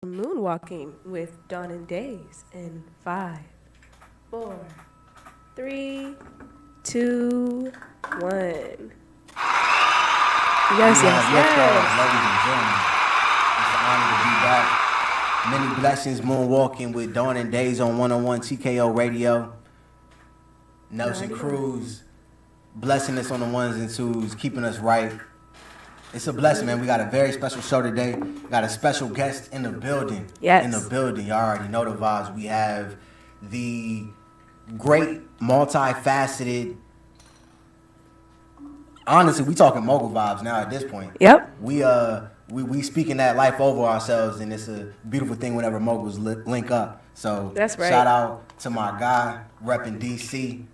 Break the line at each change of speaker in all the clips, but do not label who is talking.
Moonwalking with Dawn Daze in 5, 4, 3, 2, 1. Yes, yes, yes.
Ladies and gentlemen. It's an honor to be back. Many blessings, Moonwalking with Dawn Daze on 101 TKO Radio. Nelson Cruz, blessing us on the ones and twos, keeping us right. It's a blessing, man. We got a very special show today. We got a special guest in the building.
Yes.
In the building. Y'all already know the vibes. We have the great, multifaceted, honestly, we talking mogul vibes now at this point.
Yep.
We speaking that life over ourselves, and it's a beautiful thing whenever moguls link up. So
that's right.
Shout out to my guy repping DC.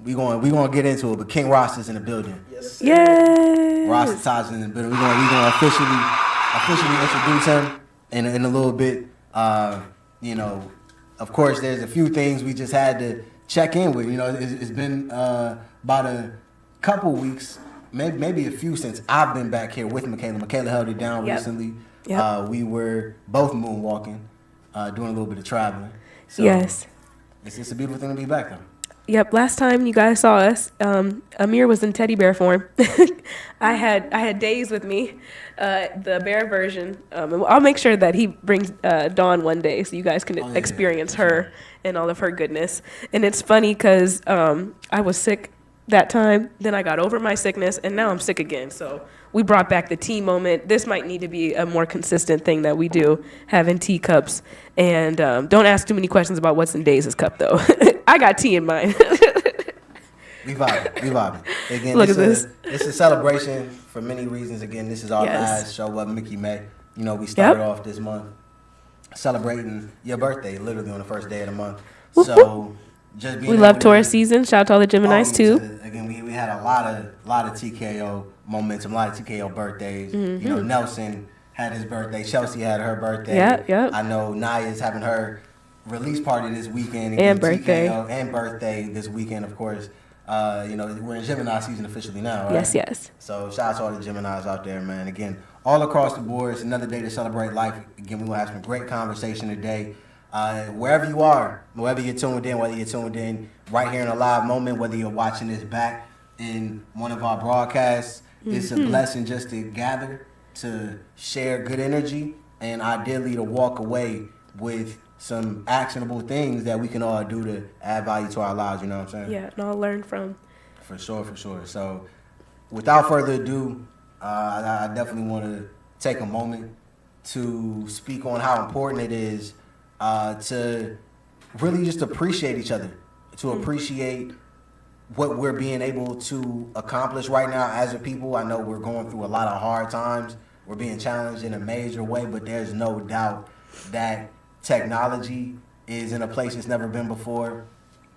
We gonna get into it, but King Rasta's in the building.
Yes. Yes.
Rasta Tahj in the building. We gonna officially introduce him in a little bit. Of course, there's a few things we just had to check in with. It's been about a couple weeks, maybe a few since I've been back here with Michaela. Michaela held it down recently.
Yep.
We were both moonwalking, doing a little bit of traveling. So
yes.
It's a beautiful thing to be back though.
Yep. Last time you guys saw us, Amir was in teddy bear form. I had Daze with me, the bear version. I'll make sure that he brings Dawn one day so you guys can experience her and all of her goodness. And it's funny because I was sick that time, then I got over my sickness, and now I'm sick again. So we brought back the tea moment. This might need to be a more consistent thing that we do, having teacups. And don't ask too many questions about what's in Daze's cup, though. I got tea in mine.
We vibing. Again,
Look at this.
It's a celebration for many reasons. Again, this is our last show of Mickey May. We started off this month celebrating your birthday, literally on the first day of the month.
Whoop,
So just being
we love Taurus season. Shout out to all the Geminis too.
Again, we had a lot of TKO momentum, a lot of TKO birthdays.
Mm-hmm.
Nelson had his birthday. Chelsea had her birthday.
Yep.
I know Naya's having her release party this weekend.
And birthday.
TKO and birthday this weekend, of course. We're in Gemini season officially now, right?
Yes.
So shout out to all the Geminis out there, man. Again, all across the board, it's another day to celebrate life. Again, we will have some great conversation today. Wherever you are, whether you're tuned in right here in a live moment, whether you're watching this back in one of our broadcasts, it's a blessing just to gather, to share good energy, and ideally to walk away with some actionable things that we can all do to add value to our lives, you know what I'm saying?
Yeah, and I'll learn from.
For sure. So without further ado, I definitely want to take a moment to speak on how important it is to really just appreciate each other, to appreciate what we're being able to accomplish right now as a people. I know we're going through a lot of hard times. We're being challenged in a major way, but there's no doubt that technology is in a place it's never been before.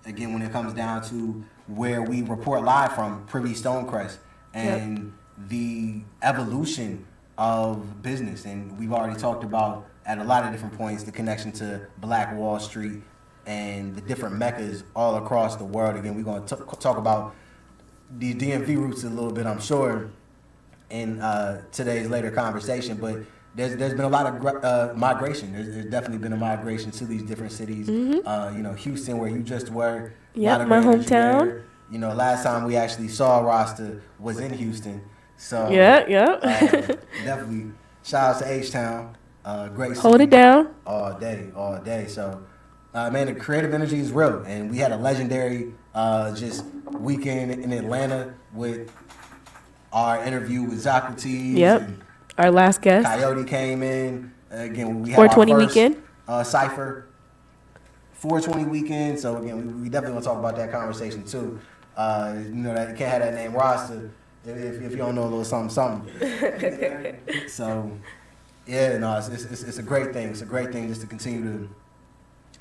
Again, when it comes down to where we report live from, Privy Stonecrest, and the evolution of business. And we've already talked about at a lot of different points the connection to Black Wall Street and the different meccas all across the world. Again, we're going to talk about the DMV roots a little bit, I'm sure, in today's later conversation. But there's been a lot of migration. There's definitely been a migration to these different cities. Houston, where you just were.
Yep, my hometown.
There. Last time we actually saw Rasta was in Houston. So definitely shout out to H-Town. Great city.
Hold it down.
All day. So, man, the creative energy is real. And we had a legendary just weekend in Atlanta with our interview with Socrates.
Yep.
And
our last guest.
Coyote came in. Again, we had
420
our first
weekend.
Cypher. 420 weekend. So, again, we definitely want to talk about that conversation, too. That you can't have that name Rasta if you don't know a little something. So, it's a great thing. It's a great thing just to continue to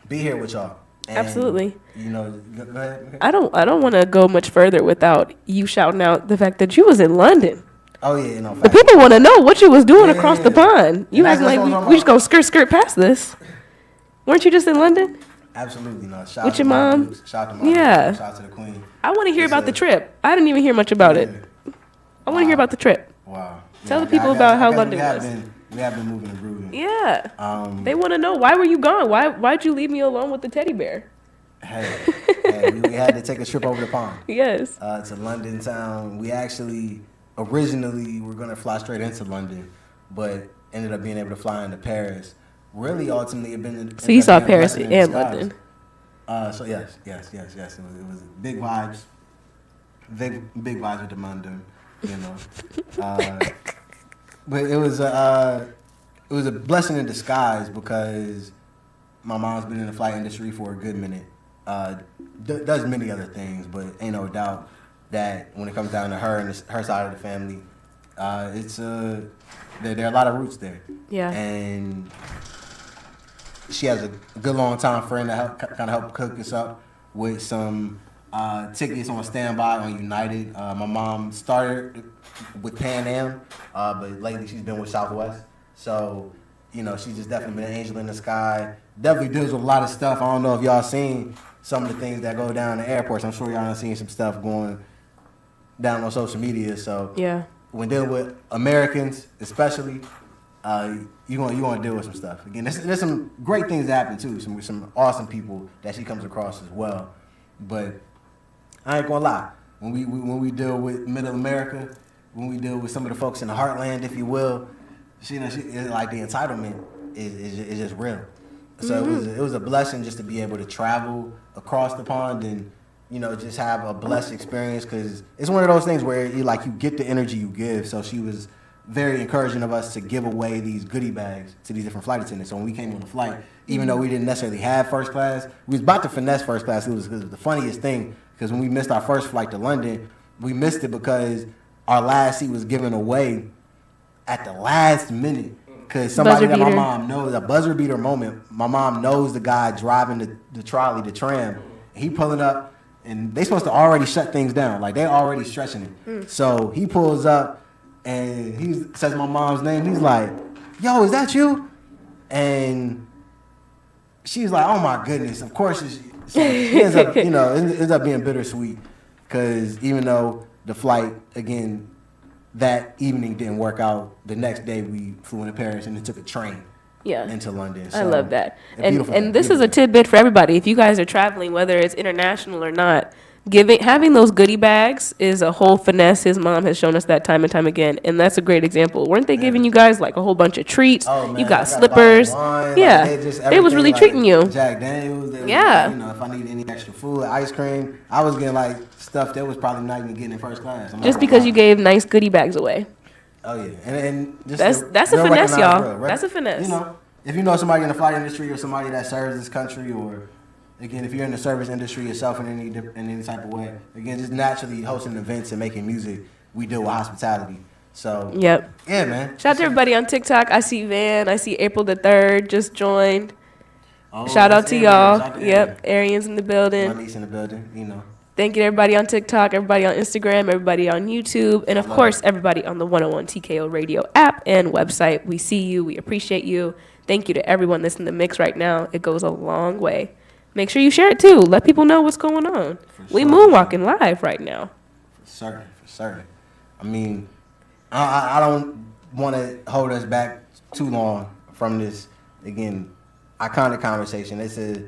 be here with y'all. And,
absolutely.
Go ahead.
I don't want to go much further without you shouting out the fact that you was in London.
Oh yeah,
The people want to know what you was doing across the pond. You acting like we just gonna skirt past this. Weren't you just in London?
Absolutely not. Shout
with
out
your
to
mom?
Shout out to mom.
Yeah.
Shout out to the queen.
I want to hear about the trip. I didn't even hear much about it. I want to hear about the trip.
Wow.
Tell the people about how London was.
We have been moving and grooving.
Yeah. They want to know, why were you gone? Why'd you leave me alone with the teddy bear?
Hey, we had to take a trip over the pond.
Yes.
To London town. We actually originally were going to fly straight into London, but ended up being able to fly into Paris. Really, ultimately, it been.
So you saw Paris and London.
So yes. It was big vibes. Big vibes with the London, you know. But it was a blessing in disguise because my mom's been in the flight industry for a good minute. Does many other things, but ain't no doubt that when it comes down to her and her side of the family, there are a lot of roots there.
Yeah.
And she has a good long time friend that help cook us up with some tickets on standby on United. My mom started with Pan Am, but lately she's been with Southwest. So, you know, she's just definitely been an angel in the sky. Definitely deals with a lot of stuff. I don't know if y'all seen some of the things that go down in the airports. I'm sure y'all have seen some stuff going down on social media. So
yeah,
when dealing with Americans, especially, you want to deal with some stuff. Again, there's some great things that happen too. Some awesome people that she comes across as well. But I ain't gonna lie. When we deal with Middle America, when we deal with some of the folks in the heartland, if you will, it's like the entitlement is just real. So it was a blessing just to be able to travel across the pond and, you know, just have a blessed experience, because it's one of those things where you get the energy you give. So she was very encouraging of us to give away these goodie bags to these different flight attendants. So when we came on the flight, even though we didn't necessarily have first class, we was about to finesse first class. It was the funniest thing, because when we missed our first flight to London, we missed it because our last seat was given away at the last minute. Because somebody that my mom knows, a buzzer beater moment, my mom knows the guy driving the trolley, the tram. He pulling up, and they supposed to already shut things down. Like, they already stretching it. So he pulls up, and he says my mom's name. He's like, yo, is that you? And she's like, oh, my goodness. Of course. So she ends up, it ends up being bittersweet, because even though the flight, again, that evening didn't work out, the next day we flew into Paris and then took a train into London. So,
I love that. And this is a tidbit for everybody. If you guys are traveling, whether it's international or not, having those goodie bags is a whole finesse. His mom has shown us that time and time again, and that's a great example. Weren't they giving you guys like a whole bunch of treats?
Oh, man,
you got slippers. Yeah, they was really treating you.
Jack Daniels. If I need any extra food, ice cream, I was getting like stuff that was probably not even getting in first class.
Just because you gave nice goodie bags away.
Oh yeah, and just
that's a finesse, y'all. That's a finesse.
You know, if you know somebody in the flight industry or somebody that serves this country, or again, if you're in the service industry yourself in any type of way, again, just naturally hosting events and making music, we deal with hospitality. So
yeah,
man.
Shout out to everybody on TikTok. I see Van. I see April the 3rd just joined. Shout out to y'all. Yep, Arian's in the building.
My niece in the building. You know.
Thank you to everybody on TikTok, everybody on Instagram, everybody on YouTube, and of course, everybody on the 101 TKO Radio app and website. We see you. We appreciate you. Thank you to everyone that's in the mix right now. It goes a long way. Make sure you share it too. Let people know what's going on. We moonwalking live right now.
For certain. I mean, I don't want to hold us back too long from this, again, iconic conversation. It's a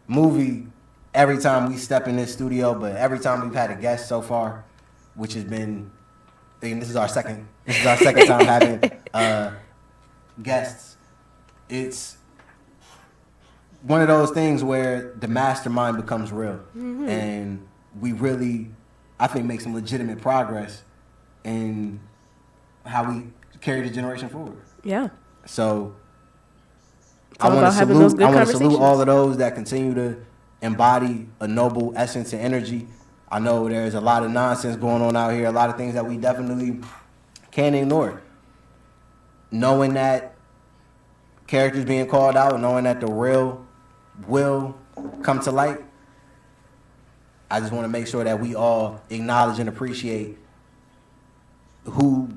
movie every time we step in this studio, but every time we've had a guest so far, which has been, this is our second time having guests. It's one of those things where the mastermind becomes real, and we really, I think, make some legitimate progress in how we carry the generation forward.
Yeah.
So I want to salute all of those that continue to embody a noble essence and energy. I know there's a lot of nonsense going on out here, a lot of things that we definitely can't ignore. Knowing that characters being called out, knowing that the real will come to light, I just want to make sure that we all acknowledge and appreciate who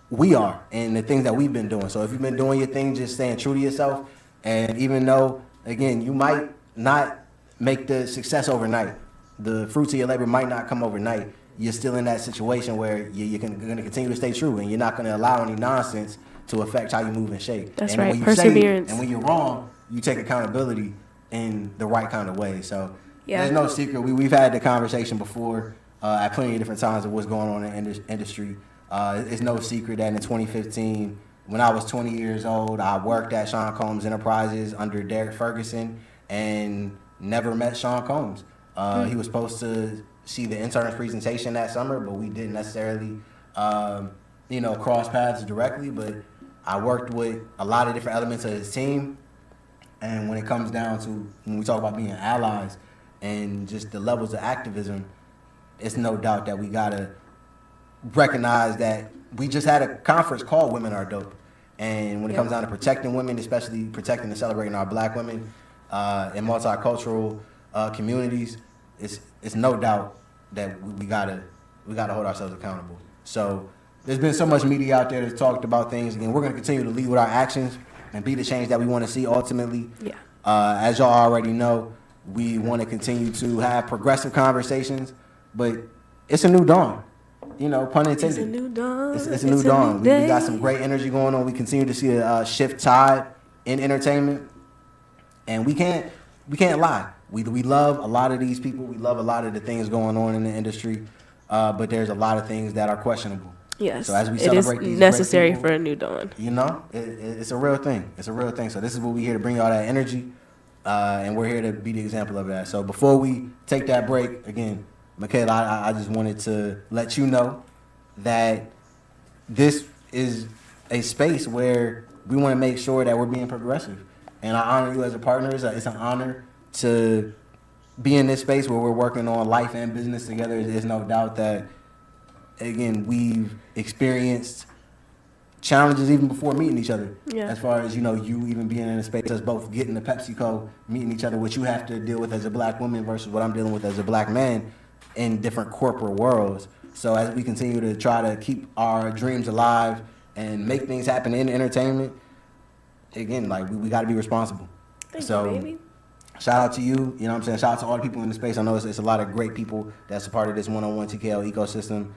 we are and the things that we've been doing. So if you've been doing your thing, just staying true to yourself, and even though, again, you might not make the success overnight, the fruits of your labor might not come overnight, you're still in that situation where you're going to continue to stay true, and you're not going to allow any nonsense to affect how you move and shake.
That's
and
right.
When you
Perseverance.
and when you're wrong, you take accountability in the right kind of way. So
Yeah.
there's no secret. We've had the conversation before at plenty of different times of what's going on in the industry. It's no secret that in 2015, when I was 20 years old, I worked at Sean Combs Enterprises under Derek Ferguson and never met Sean Combs. He was supposed to see the intern's presentation that summer, but we didn't necessarily, cross paths directly. But I worked with a lot of different elements of his team. And when it comes down to, when we talk about being allies and just the levels of activism, it's no doubt that we got to recognize that we just had a conference called Women Are Dope. And when it comes down to protecting women, especially protecting and celebrating our black women in multicultural communities, it's no doubt that we gotta hold ourselves accountable. So there's been so much media out there that's talked about things. Again, we're going to continue to lead with our actions and be the change that we want to see ultimately.
Yeah.
As y'all already know, we want to continue to have progressive conversations, but it's a new dawn. Pun intended.
It's a new dawn.
It's a new dawn. We got some great energy going on. We continue to see a shift tide in entertainment, and we can't lie. We love a lot of these people. We love a lot of the things going on in the industry, but there's a lot of things that are questionable.
Yes.
So as we
it
celebrate
is
these
necessary
great people,
for a new dawn.
it's a real thing. It's a real thing. So this is what we're here to bring y'all that energy, and we're here to be the example of that. So before we take that break, again, Michaela, I just wanted to let you know that this is a space where we want to make sure that we're being progressive. And I honor you as a partner. It's an honor to be in this space where we're working on life and business together. There's no doubt that, again, we've experienced challenges even before meeting each other.
Yeah.
As far as, you even being in a space, us both getting to PepsiCo, meeting each other, what you have to deal with as a black woman versus what I'm dealing with as a black man in different corporate worlds. So as we continue to try to keep our dreams alive and make things happen in entertainment, again, we got to be responsible.
Thank you, baby.
Shout out to you, you know what I'm saying? Shout out to all the people in the space. I know it's a lot of great people that's a part of this one-on-one TKO ecosystem.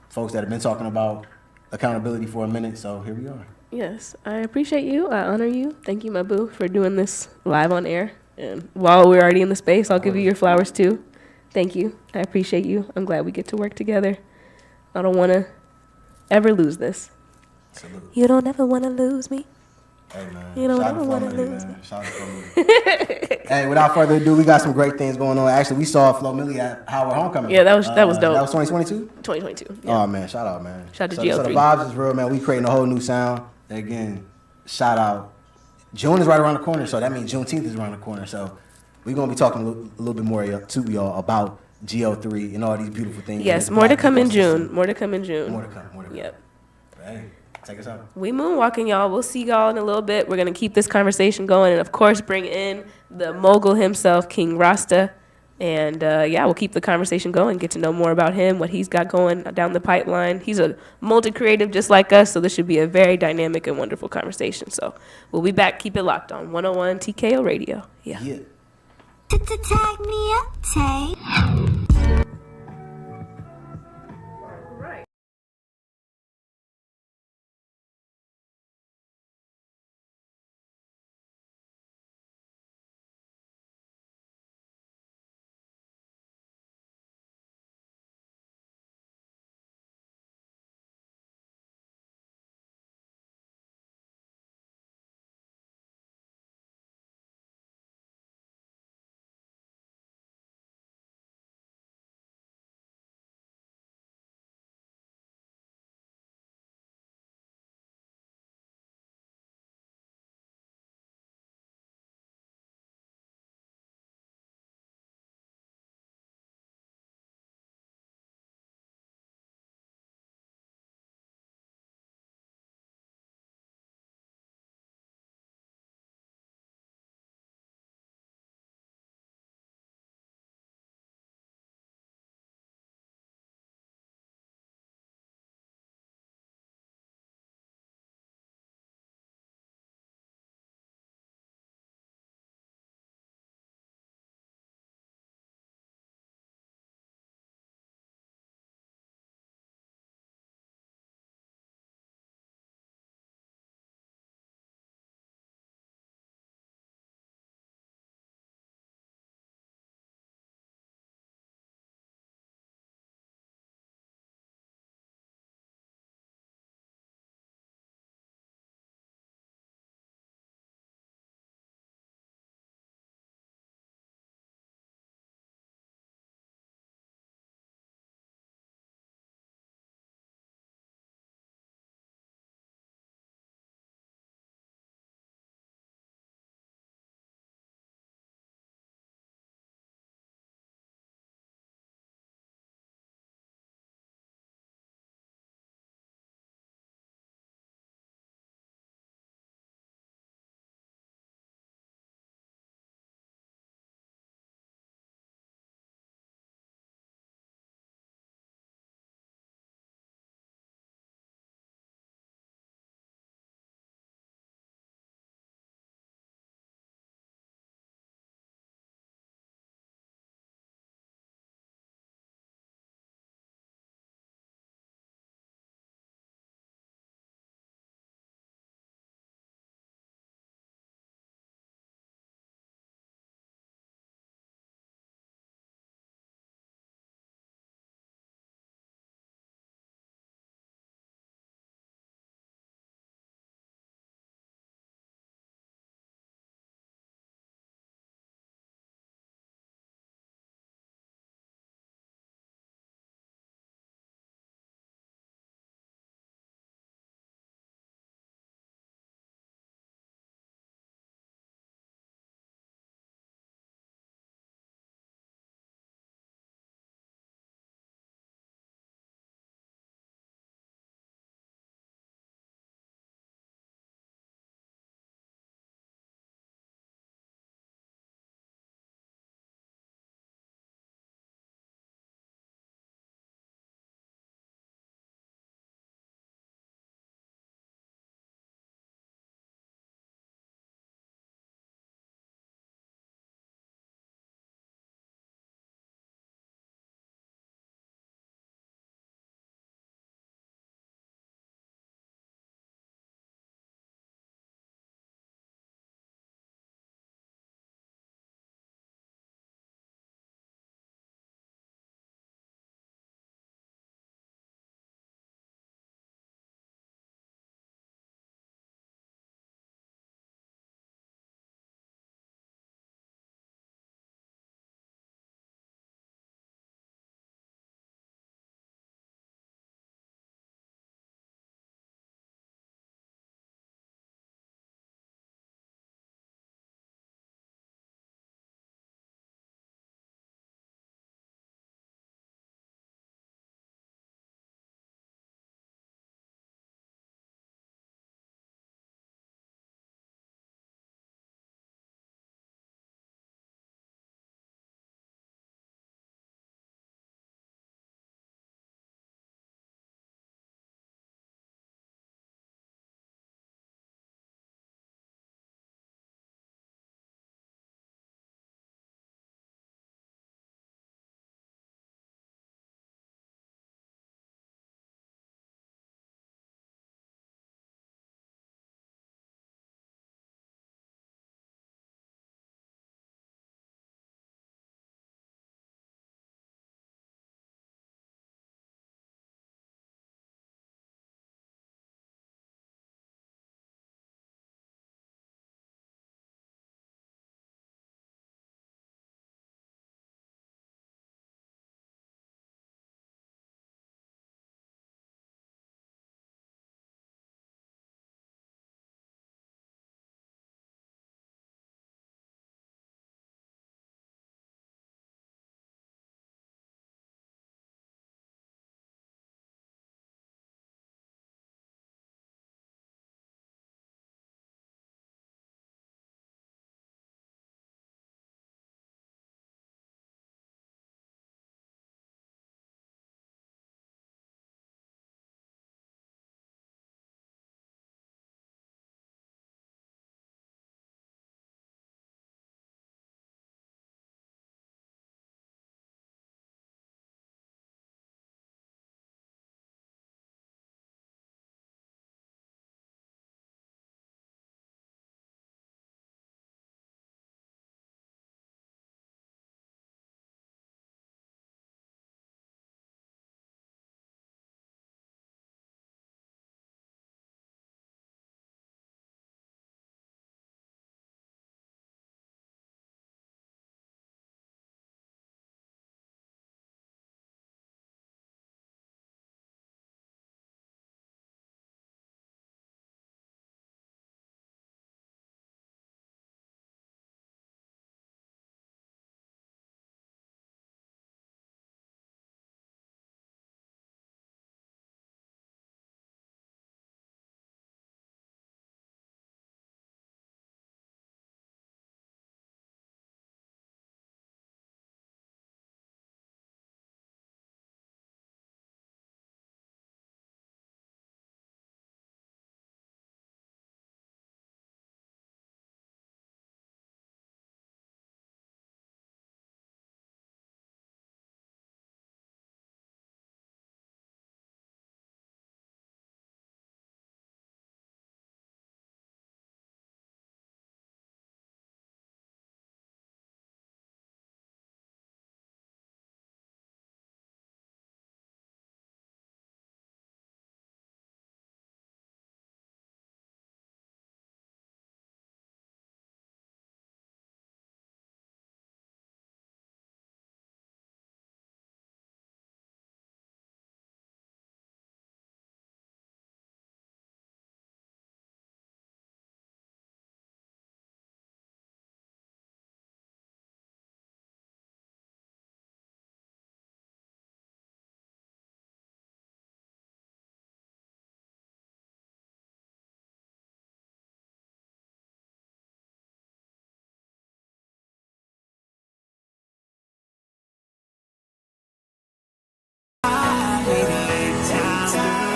Folks that have been talking about accountability for a minute, so here we are.
Yes, I appreciate you. I honor you. Thank you, my boo, for doing this live on air. And while we're already in the space, I'll give you your flowers too. Thank you. I appreciate you. I'm glad we get to work together. I don't want to ever lose this.
Salute.
You don't ever want to lose me.
Hey, man.
You don't
Shout
ever
out to
want to
Flo Milli,
lose me.
man. Shout out to Flo Milli. Hey, without further ado, we got some great things going on. Actually, we saw Flo Milli at Howard Homecoming.
Yeah, that was dope.
That was 2022?
2022. Yeah.
Oh, man. Shout out, man.
Shout out to
So
GL3.
the vibes is real, man. We creating a whole new sound. Again, shout out. June is right around the corner, so that means Juneteenth is around the corner. So we're going to be talking a little bit more to y'all about GO3 and all these beautiful things.
Yes, more to come in June. More to come in June.
More to come.
Yep.
Hey, take us out.
We moonwalking, y'all. We'll see y'all in a little bit. We're going to keep this conversation going and, of course, bring in the mogul himself, King Rasta. And, we'll keep the conversation going, get to know more about him, what he's got going down the pipeline. He's a multi-creative just like us, so this should be a very dynamic and wonderful conversation. So we'll be back. Keep it locked on 101 TKO Radio. Yeah.
Tag me up, Tay.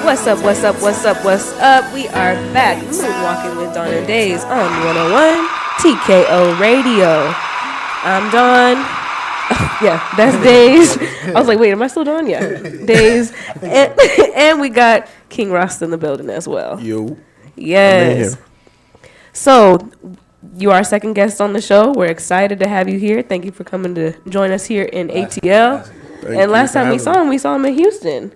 What's up, what's up, what's up, what's up? We are back, Moonwalking with Dawn Daze on 101 TKO Radio. I'm Dawn. Yeah, that's Daze. I was like, wait, am I still Dawn? Yeah, Daze. And we got King Rasta in the building as well.
Yo.
Yes. So, you are our second guest on the show. We're excited to have you here. Thank you for coming to join us here in ATL. And last time we saw him in Houston.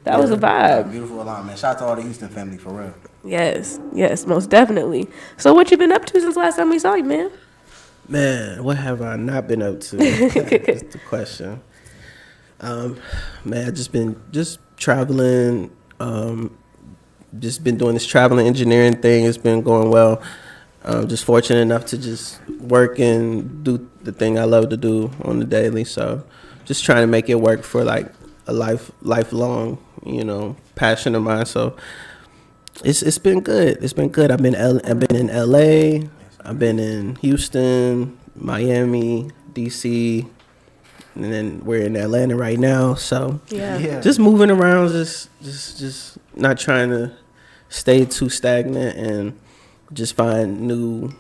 That was a vibe.
Beautiful alignment. Shout out to all the Houston family, for real.
Yes, most definitely. So what you been up to since last time we saw you, man?
Man, what have I not been up to? That's the question. Man, I just been traveling. Just been doing this traveling engineering thing. It's been going well. Just fortunate enough to just work and do the thing I love to do on the daily. So just trying to make it work for like a lifelong, passion of mine. So it's been good. It's been good. I've been in LA. I've been in Houston, Miami, DC, and then we're in Atlanta right now. So
Yeah.
just moving around, just not trying to stay too stagnant and just find new,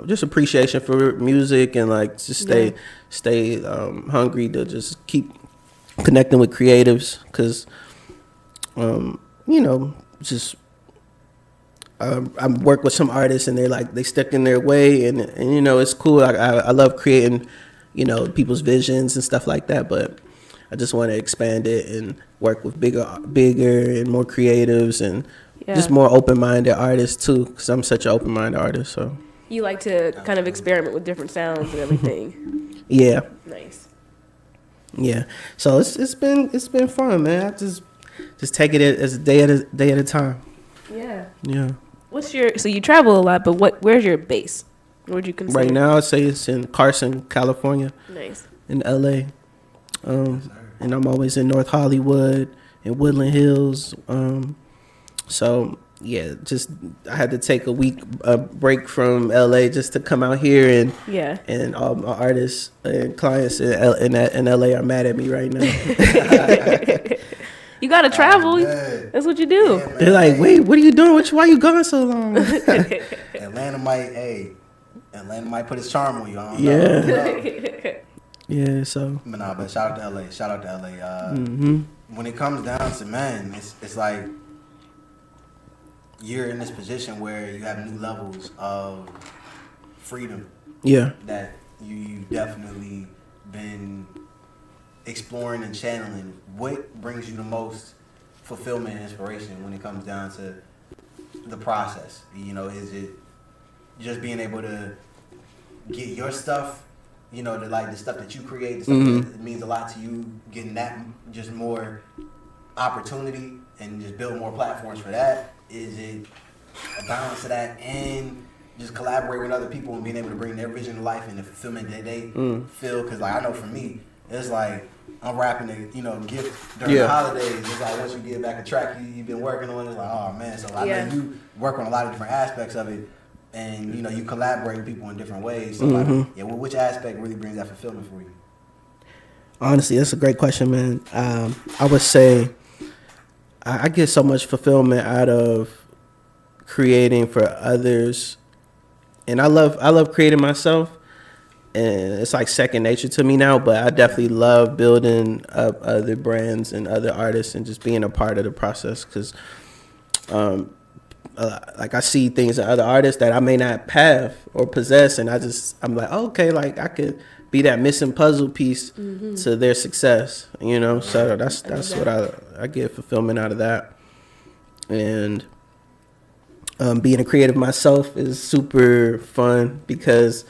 just appreciation for music and like just stay hungry to just keep connecting with creatives because, just I work with some artists and they stick in their way and it's cool. I love creating, people's visions and stuff like that, but I just want to expand it and work with bigger and more creatives and just more open-minded artists too, because I'm such an open-minded artist. So
You like to kind of experiment with different sounds and everything.
Yeah.
Nice.
Yeah. So it's been fun, man. I just take it as a day at a time.
Yeah.
Yeah.
So you travel a lot, but where's your base? What would you consider?
Right now, I'd say it's in Carson, California.
Nice.
In LA. And I'm always in North Hollywood and Woodland Hills. So yeah, I had to take a break from LA just to come out here and all my artists and clients in LA are mad at me right now.
You gotta travel. That's what you do.
Yeah,
They're like, wait, what are you doing? Why you gone so long?
Atlanta might put its charm on you. I don't know.
Yeah, so.
But shout out to LA. When it comes down to, man, it's like you're in this position where you have new levels of freedom.
Yeah.
That you definitely been exploring and channeling. What brings you the most fulfillment and inspiration when it comes down to the process? Is it just being able to get your stuff, the stuff that you create, the stuff that means a lot to you, getting that just more opportunity and just build more platforms for that? Is it a balance of that and just collaborate with other people and being able to bring their vision to life and the fulfillment that they feel? Because I know for me, it's like I'm rapping a gift during the holidays. It's like once you get back a track you've been working on, it's like, oh man. So I know you work on a lot of different aspects of it, and you collaborate with people in different ways. So which aspect really brings that fulfillment for you?
Honestly, that's a great question, man. I would say I get so much fulfillment out of creating for others, and I love creating myself. And it's like second nature to me now, but I definitely love building up other brands and other artists and just being a part of the process because, like I see things in other artists that I may not have or possess, and I'm like, oh, okay, like I could be that missing puzzle piece to their success, So that's what I get fulfillment out of that, and being a creative myself is super fun because.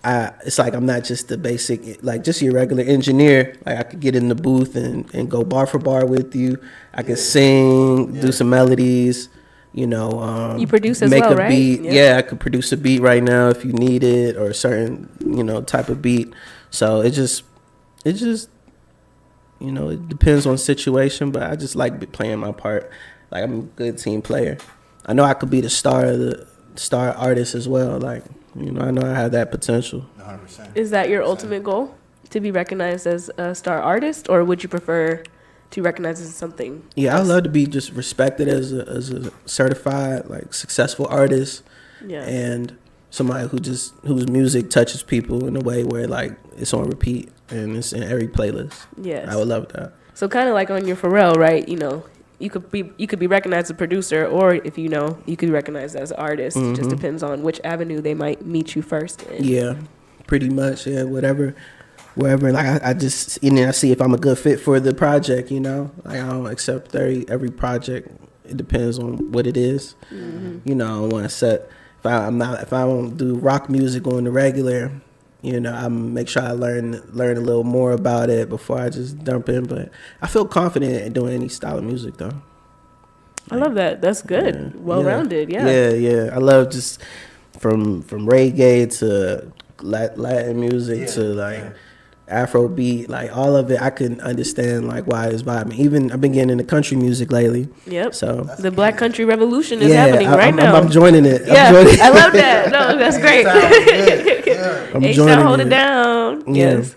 It's like I'm not just the basic, like just your regular engineer. Like I could get in the booth and go bar for bar with you. I could sing, do some melodies, you
produce as
make
well,
a
right?
beat. Yeah, I could produce a beat right now if you need it or a certain, type of beat. So it just, it depends on situation, but I just like playing my part. Like I'm a good team player. I know I could be the star artist as well. Like, I know I have that potential.
100%.
Is that your ultimate goal? To be recognized as a star artist, or would you prefer to recognize as something.
Yeah, I love to be just respected as a certified like successful artist,
Yeah.
and somebody whose music touches people in a way where like it's on repeat and it's in every playlist.
Yes.
I would love that.
So kind of like on your Pharrell, right? You know, you could be recognized as a producer, or if you know, you could be recognized as an artist. It just depends on which avenue they might meet you first in.
Yeah, pretty much. Yeah, wherever. Like I just, you know, I see if I'm a good fit for the project. You know, like I don't accept every project. It depends on what it is. You know, I don't want to set. If I don't do rock music on the regular, you know, I make sure I learn a little more about it before I just dump in. But I feel confident in doing any style of music though.
I love that. That's good.
Yeah.
Well-rounded. Yeah.
Yeah. I love just from reggae to Latin music to like Afrobeat, like all of it. I can understand like why it's vibing. Even I've been getting into country music lately.
Yep.
So
the Black Country Revolution is happening right now.
I'm joining it.
Yeah, I love that. No, that's great.
I'm
H-Town,
joining
hold
it
it down.
Yeah.
Yes.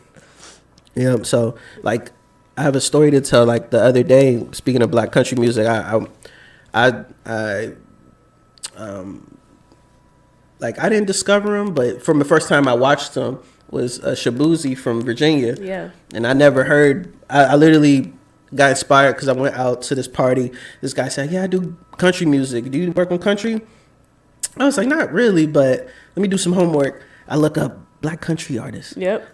Yeah. So like, I have a story to tell. Like the other day, speaking of Black country music, like I didn't discover him, but from the first time I watched him was Shabuzi from Virginia.
Yeah.
And I never heard. I literally got inspired because I went out to this party. This guy said, "Yeah, I do country music. Do you work on country?" I was like, "Not really, but let me do some homework." I look up Black country artists.
Yep.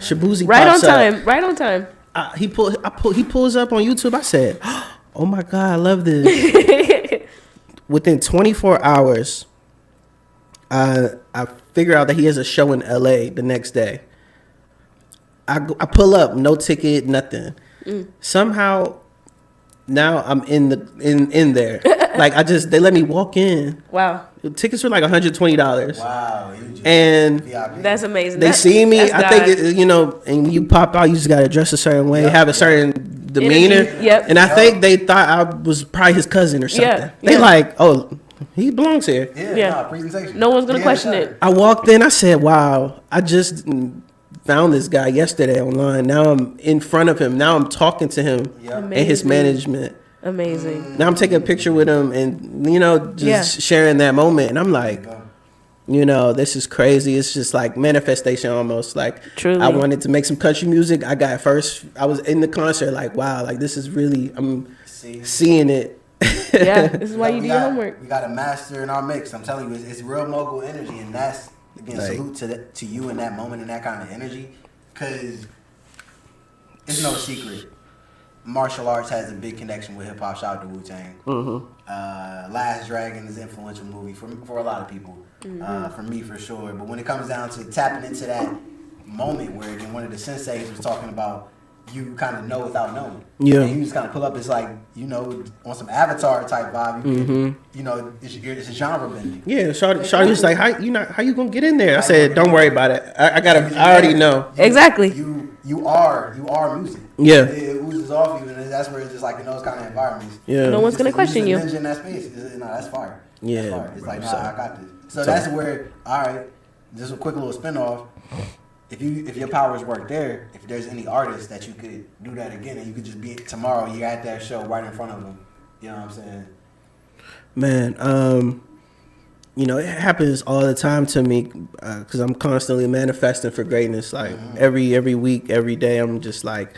Shabuzi
Right on
pops up.
time. Right on time.
He pulls up on YouTube. I said, "Oh my God, I love this." Within 24 hours, I figure out that he has a show in LA the next day. I pull up, no ticket, nothing. Somehow, now I'm in there. Like they let me walk in.
Wow.
The tickets were like $120.
Wow.
And
That's amazing.
they see me.
That's
I
God.
think you know, and when you pop out, you just gotta dress a certain way, have a certain demeanor.
Energy. Yep.
And I think they thought I was probably his cousin or something.
Yeah,
They
yeah.
like, oh, he belongs here.
Yeah.
Presentation.
No one's gonna question
sure.
it.
I walked in. I said, "Wow, I just found this guy yesterday online. Now I'm in front of him. Now I'm talking to him and his
Amazing.
management.
Amazing.
Now I'm taking a picture with him and you know just sharing that moment. And I'm like, you know, this is crazy. It's just like manifestation almost. Like
Truly.
I wanted to make some country music. I got first. I was in the concert. Like wow, like this is really. I'm seeing it.
Yeah. This is why you do your
got,
homework.
We got a master in our mix. I'm telling you, it's real mogul energy, and that's again
Like-
salute to you in that moment and that kind of energy, because it's no secret. Martial arts has a big connection with hip hop. Shout out to Wu-Tang. Last Dragon is an influential movie for a lot of people. For me, for sure. But when it comes down to tapping into that moment where again, one of the senseis was talking about you kind of know without knowing.
Yeah.
And you just kind of pull up. It's like, you know, on some Avatar type vibe. You know, it's a genre bending.
Yeah, Shawty was like, how you gonna get in there? I said, don't worry about it. I already know.
Exactly.
You are music.
Yeah.
It oozes off you, and that's where it's just like in those kind of environments.
Yeah.
No one's gonna
Just
question you.
a ninja in that space. No, that's fire.
Yeah,
That's fire. It's
bro,
like,
so-
I got this. So that's where, all right, just a quick little spin-off. If your powers work there, if there's any artist that you could do that again, and you could just be tomorrow, you're at that show right in front of them. You know what I'm saying?
Man, you know, it happens all the time to me because I'm constantly manifesting for greatness. Like every week, every day, I'm just like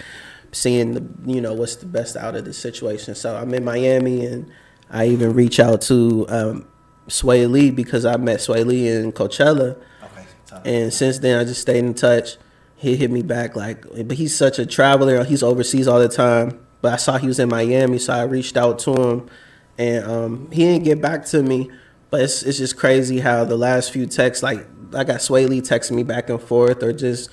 seeing what's the best out of the situation. So I'm in Miami, and I even reach out to Sway Lee because I met Sway Lee in Coachella.
Okay. So,
And since then, I just stayed in touch. He hit me back but he's such a traveler. He's overseas all the time. But I saw he was in Miami, so I reached out to him, and he didn't get back to me. But it's just crazy how the last few texts, like I got Sway Lee texting me back and forth, or just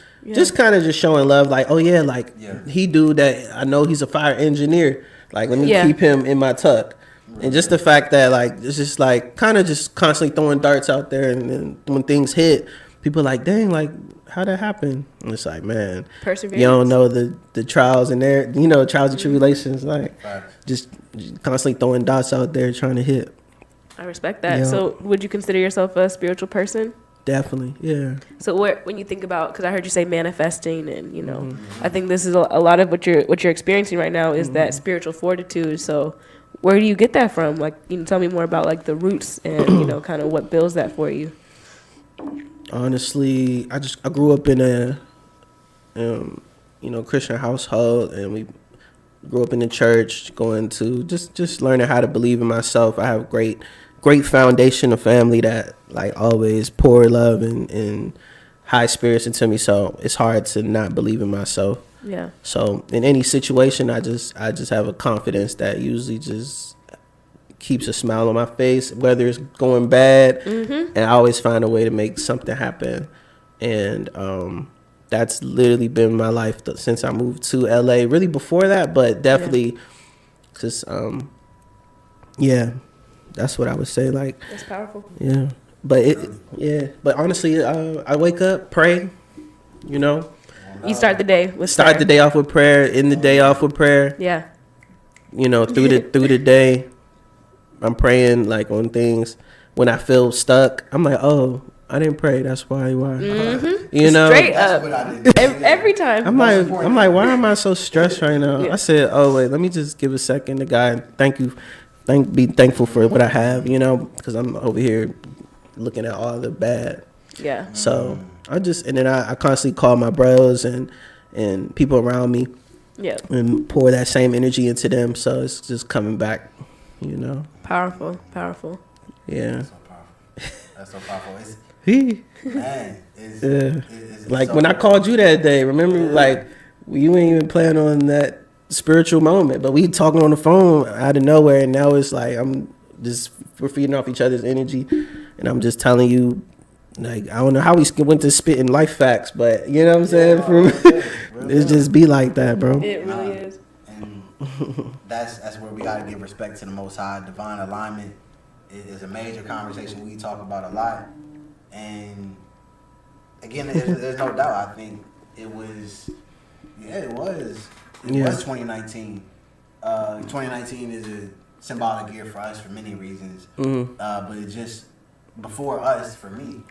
kind of just showing love, like, oh yeah, like he do that. I know he's a fire engineer. Like let me keep him in my tuck. And just the fact that like it's just like kind of just constantly throwing darts out there, and then when things hit, people are like, dang, like how'd that happen? And it's like, man,
Perseverance.
you don't know the trials and trials and tribulations, like just constantly throwing dots out there trying to hit.
I respect that.
Yeah.
So would you consider yourself a spiritual person?
definitely, yeah.
So when you think about, because I heard you say manifesting, and I think this is a lot of what you're experiencing right now is that spiritual fortitude. So where do you get that from? Like, tell me more about like the roots and kind of what builds that for you.
Honestly, I grew up in a Christian household, and we grew up in the church, going to just learning how to believe in myself. I have great foundation of family that like always pour love and high spirits into me. So it's hard to not believe in myself.
Yeah.
So in any situation, I just have a confidence that usually just keeps a smile on my face, whether it's going bad, and I always find a way to make something happen. And that's literally been my life since I moved to LA. Really before that, but definitely just that's what I would say. Like,
That's powerful.
yeah, but but honestly, I wake up, pray.
You start the day with
Start
prayer.
the day off with prayer. End the day off with prayer.
Yeah.
Through the day, I'm praying like on things. When I feel stuck, I'm like, oh, I didn't pray. That's why.
Straight up.
What I did.
Every time.
I'm like, why am I so stressed right now?
Yeah.
I said, oh wait, let me just give a second to God. Be thankful for what I have, because I'm over here looking at all the bad.
Yeah.
So I constantly call my bros and people around me,
Yeah.
and pour that same energy into them. So it's just coming back,
Powerful.
Yeah.
That's so powerful.
He.
Man, it's
Like
so
when I called you that day, remember, like you ain't even plan on that spiritual moment, but we talking on the phone out of nowhere, and now it's like we're feeding off each other's energy, and I'm just telling you, like, I don't know how we went to spitting life facts, but you know what I'm saying? It's just be like that, bro.
It really is.
And that's where we gotta give respect to the Most High. Divine alignment is a major conversation we talk about a lot. And again, there's no doubt. I think it was 2019. 2019 is a symbolic year for us for many reasons. But it just, before us, for me.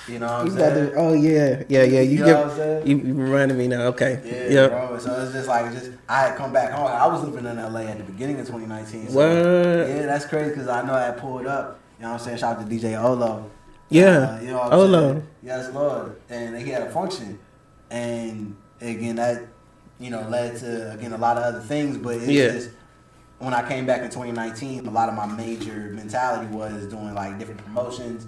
You know what I'm saying?
Oh yeah.
You know what I'm saying?
You reminded me now. Okay.
Yeah, bro. So it's just like I had come back home. I was living in LA at the beginning of 2019. So,
what?
yeah, that's crazy because I know I had pulled up. You know what I'm saying? Shout out to DJ Olo.
Yeah.
You know what I'm
Olo.
saying? Yes, Lord. And he had a function, and again that led to a lot of other things. But it's just when I came back in 2019, a lot of my major mentality was doing like different promotions.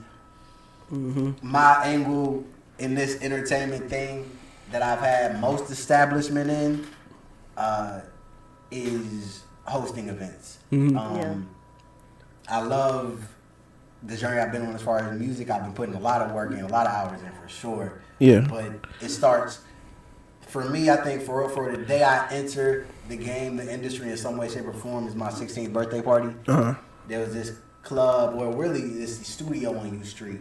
My angle in this entertainment thing that I've had most establishment in is hosting events. I love the journey I've been on as far as music. I've been putting a lot of work in, a lot of hours in for sure.
Yeah.
But it starts, for me, I think for the day I enter the game, the industry in some way, shape, or form is my 16th birthday party. There was this club, or really this studio on U Street.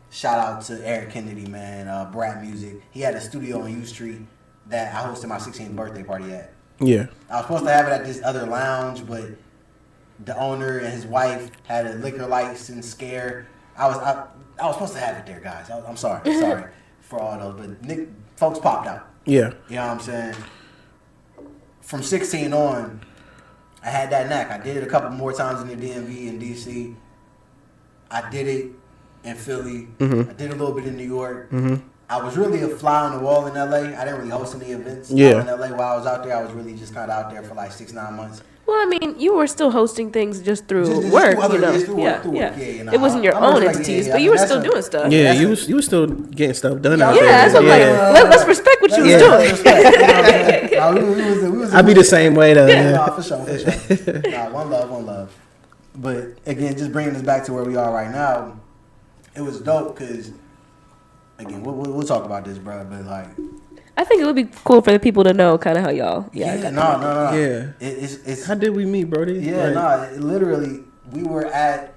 Shout out to Eric Kennedy, man, Brat Music. He had a studio on U Street that I hosted my 16th birthday party at.
Yeah.
I was supposed to have it at this other lounge, but the owner and his wife had a liquor license scare. I was supposed to have it there, guys. I'm sorry for all those, but folks popped out.
Yeah.
You know what I'm saying? From 16 on, I had that knack. I did it a couple more times in the DMV in DC. I did it in Philly. I did a little bit in New York. I was really a fly on the wall in LA. I didn't really host any events out in LA while I was out there. I was really just kind of out there for like 6-9 months.
Well, I mean, you were still hosting things just through work, It wasn't your own entities, but you were still doing stuff.
Yeah, you was still getting stuff done out
Yeah,
there.
that's what I'm like. Let's respect what you was doing.
I be the same way though.
Nah, for sure. Nah, one love. But again, just bringing this back to where we are right now, it was dope because, again, we'll talk about this, bro. But like,
I think it would be cool for the people to know kind of how y'all.
No.
Yeah.
It's
how did we meet, Brody?
Yeah, literally, we were at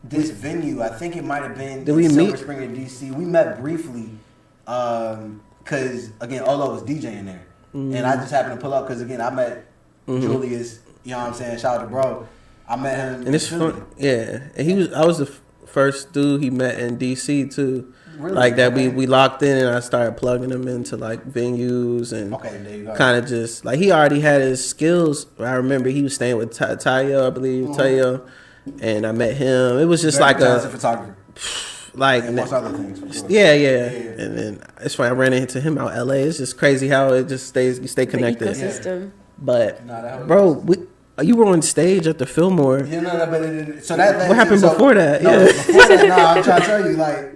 this venue. I think it might have been
Did we
in Silver
meet?
Spring in DC. We met briefly because again, Olo was DJing there, and I just happened to pull up because again, I met Julius. You know what I'm saying? Shout out to bro. I met him.
And it's fun. Yeah, and I was the first dude he met in DC too.
Really?
Like that,
Okay.
we locked in, and I started plugging him into like venues and
Okay, there you go.
kind of just like he already had his skills. I remember he was staying with Tahj, I believe, Tahj, and I met him. It was just
Very
like
talented photographer.
like
And most other things, for sure.
yeah. And then it's funny, I ran into him out LA. It's just crazy how it just stays, you stay
The
connected.
ecosystem.
But
Nah, that
bro, you were on stage at the Fillmore.
Yeah, no, but so that
What happened
so,
before that?
No,
Yeah.
before that, no, I'm trying to tell you, like,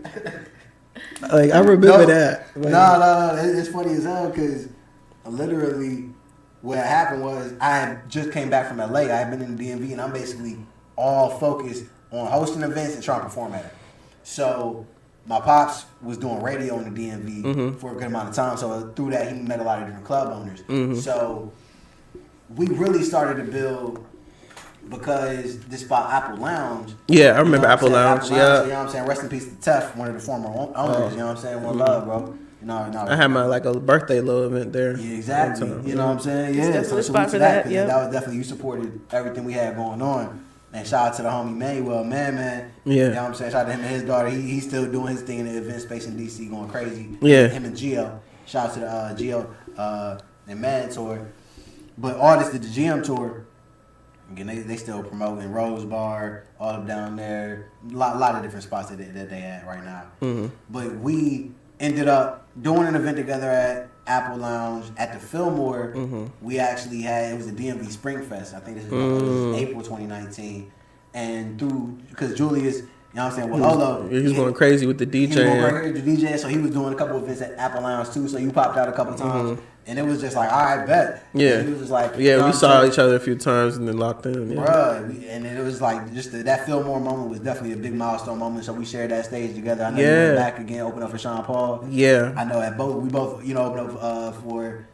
Like I remember
no,
that.
No, it's funny as hell because literally what happened was I had just came back from LA. I had been in the DMV, and I'm basically all focused on hosting events and trying to perform at it. So my pops was doing radio in the DMV for a good amount of time. So through that, he met a lot of different club owners. So we really started to build because this spot, Apple Lounge.
Yeah, I remember
what I'm
Apple
saying?
Lounge.
You
Yeah.
know what I'm saying? Rest in peace to Tef, one of the former owners. You know what I'm saying? One love, bro. No.
I had my like a birthday little event there.
Yeah, exactly.
one time.
You know what I'm saying? Yeah.
definitely a
So
spot
to
for that,
'cause
yep.
that was definitely, you supported everything we had going on. And shout out to the homie Manuel, man.
Yeah.
You know what I'm saying? Shout out to him and his daughter. He's still doing his thing in the event space in DC, going crazy.
Yeah.
Him and Gio. Shout out to the Gio and Man tour. But artists did the GM tour. Again, they still promoting Rose Bar, all up down there. A lot of different spots that they had right now. But we ended up doing an event together at Apple Lounge at the Fillmore. We actually had, it was the DMV Spring Fest. I think this was April 2019. And because Julius, you know what I'm saying, well, Olo.
He was going crazy with the
He was going
DJ.
crazy with the DJ, so he was doing a couple of events at Apple Lounge too. So you popped out a couple times. And it was just like, all right, bet.
Yeah.
And he was just like, you
Yeah,
know
we
what I'm
saw
saying?
each other a few times and then locked in. Yeah.
Bruh, and it was like just that Fillmore moment was definitely a big milestone moment. So we shared that stage together. I know you
Yeah.
went back again, opened up for Sean Paul.
Yeah.
I know we both opened up for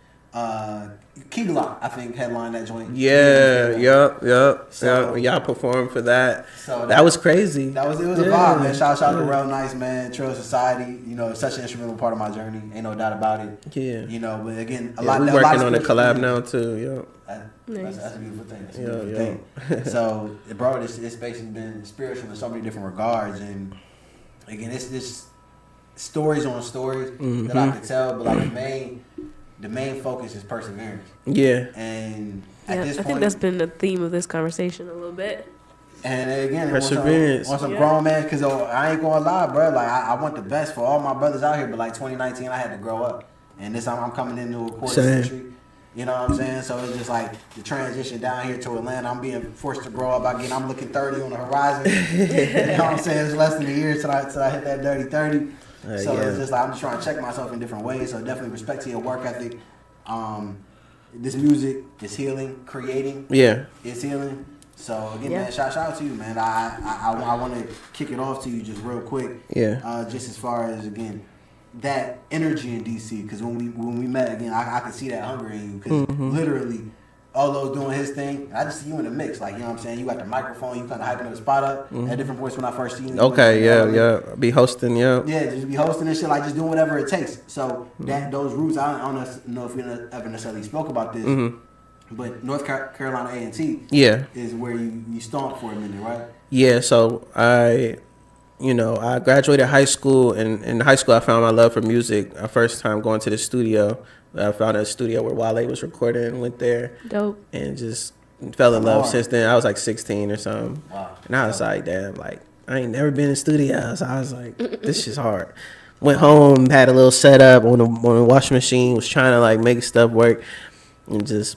Key Glock, I think, headlined that joint.
Yeah, yep.
So-
Y'all performed for that.
So
that was crazy.
It was a vibe, man. Shout out to Real Nice, man. Trail Society, you know, such an instrumental part of my journey. Ain't no doubt about it.
Yeah.
You know, but again,
We working on a collab
spiritual-
now too.
That's a beautiful thing. That's a
Yeah,
beautiful
yeah.
thing. So, bro, this space has been spiritual in so many different regards, and again, it's just stories on stories that I could tell. But like the main focus is perseverance,
Yeah.
and
Yeah,
at this
I
point,
think that's been the theme of this conversation a little bit.
and again,
Perseverance.
on some
Yeah.
grown man, because I ain't gonna lie, bro. Like I want the best for all my brothers out here, but like 2019, I had to grow up, and this time I'm coming into a quarter
Same.
century. You know what I'm saying? So it's just like the transition down here to Atlanta. I'm being forced to grow up. I'm looking 30 on the horizon. You know what I'm saying? It's less than a year till I hit that dirty 30. So
yeah.
it's just like I'm just trying to check myself in different ways. So definitely respect to your work ethic. This music is healing, creating
Yeah.
is healing. So again,
Yeah.
man, shout out to you, man. I want to kick it off to you just real quick.
Yeah.
Just as far as again that energy in DC, because when we met again, I could see that hunger in you, because literally. Olo's doing his thing. I just see you in the mix, like, you know what I'm saying. You got the microphone. You kind of hyping the spot up at different points when I first see you.
Okay. Yeah. Be hosting. Yeah.
Yeah, just be hosting and shit, like just doing whatever it takes. So those roots, I don't know if we ever necessarily spoke about this, but North Carolina A&T
Yeah.
is where you stomped for a minute, right?
Yeah. So I graduated high school, and in high school I found my love for music. My first time going to the studio, I found a studio where Wale was recording, and went there
Dope.
and just fell in love
Wow.
since then. I was like 16 or something.
Wow.
And I was like, damn, like I ain't never been in studios. I was like, this shit's hard. Went home, had a little setup on the washing machine, was trying to like make stuff work, and just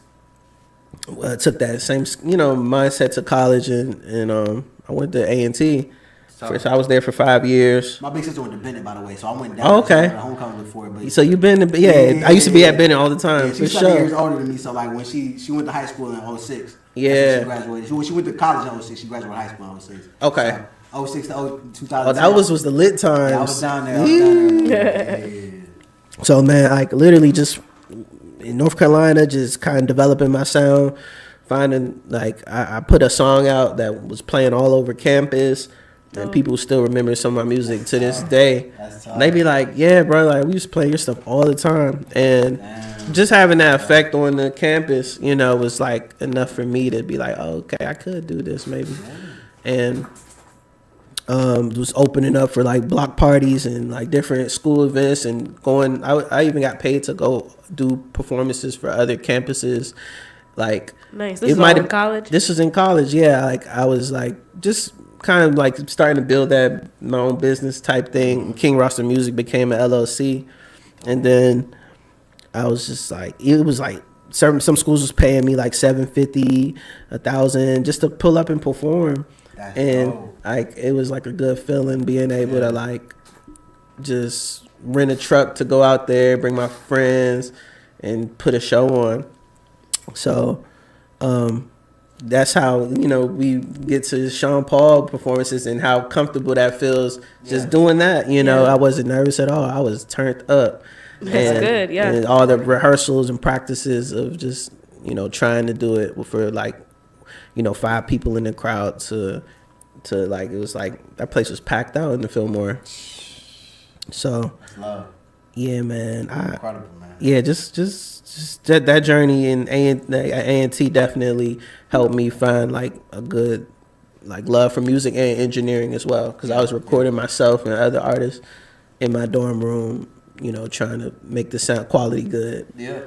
took that same mindset to college, and I went to A&T. So I was there for 5 years.
My big sister went to Bennett, by the way, so I went down
Oh, okay.
to homecoming before. But
So you've been to, I used to be at Bennett all the time,
yeah,
for
she's 7 years
sure.
older than me, so like when she went to high school in 06.
Yeah.
that's when she graduated. When she went to college in 06, she graduated high school in 06.
Okay.
So, 06 to 2000.
Oh, that was the lit times.
Yeah, I was down there. Yeah.
So man, like literally just in North Carolina, just kind of developing my sound, finding like I put a song out that was playing all over campus, and people still remember some of my music to this day.
That's tough.
And they be like, "Yeah, bro, like we used to play your stuff all the time," and
Damn.
just having that effect on the campus, was like enough for me to be like, "Oh, okay, I could do this maybe," and Was opening up for like block parties and like different school events and going. I even got paid to go do performances for other campuses. Like
Nice. This is all in college?
This was in college, yeah. Like I was like just kind of like starting to build that my own business type thing. King Rasta Music became an LLC, and then I was just like, it was like some schools was paying me like $750, $1,000 just to pull up and perform.
That's
And
dope.
like it was like a good feeling being able to like just rent a truck to go out there, bring my friends, and put a show on. So that's how we get to Sean Paul performances and how comfortable that feels just doing that. I wasn't nervous at all. I was turned up.
That's good, yeah.
And all the rehearsals and practices of just trying to do it for like 5 people in the crowd to like, it was like that place was packed out in the Fillmore. So
Love.
yeah, man.
Incredible, man.
Yeah, just that journey in A&T definitely helped me find like a good like love for music and engineering as well, because I was recording myself and other artists in my dorm room, trying to make the sound quality good.
Yeah.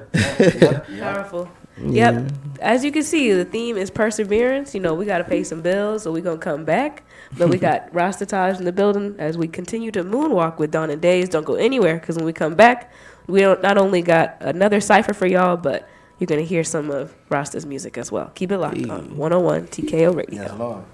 Powerful. Yep. As you can see, the theme is perseverance. We got to pay some bills, so we're going to come back. But we got Rasta Tahj in the building as we continue to moonwalk with Dawn Daze. Don't go anywhere, because when we come back, we not only got another cipher for y'all, but you're going to hear some of Rasta's music as well. Keep it locked on 101 TKO Radio.
Yes, Lord.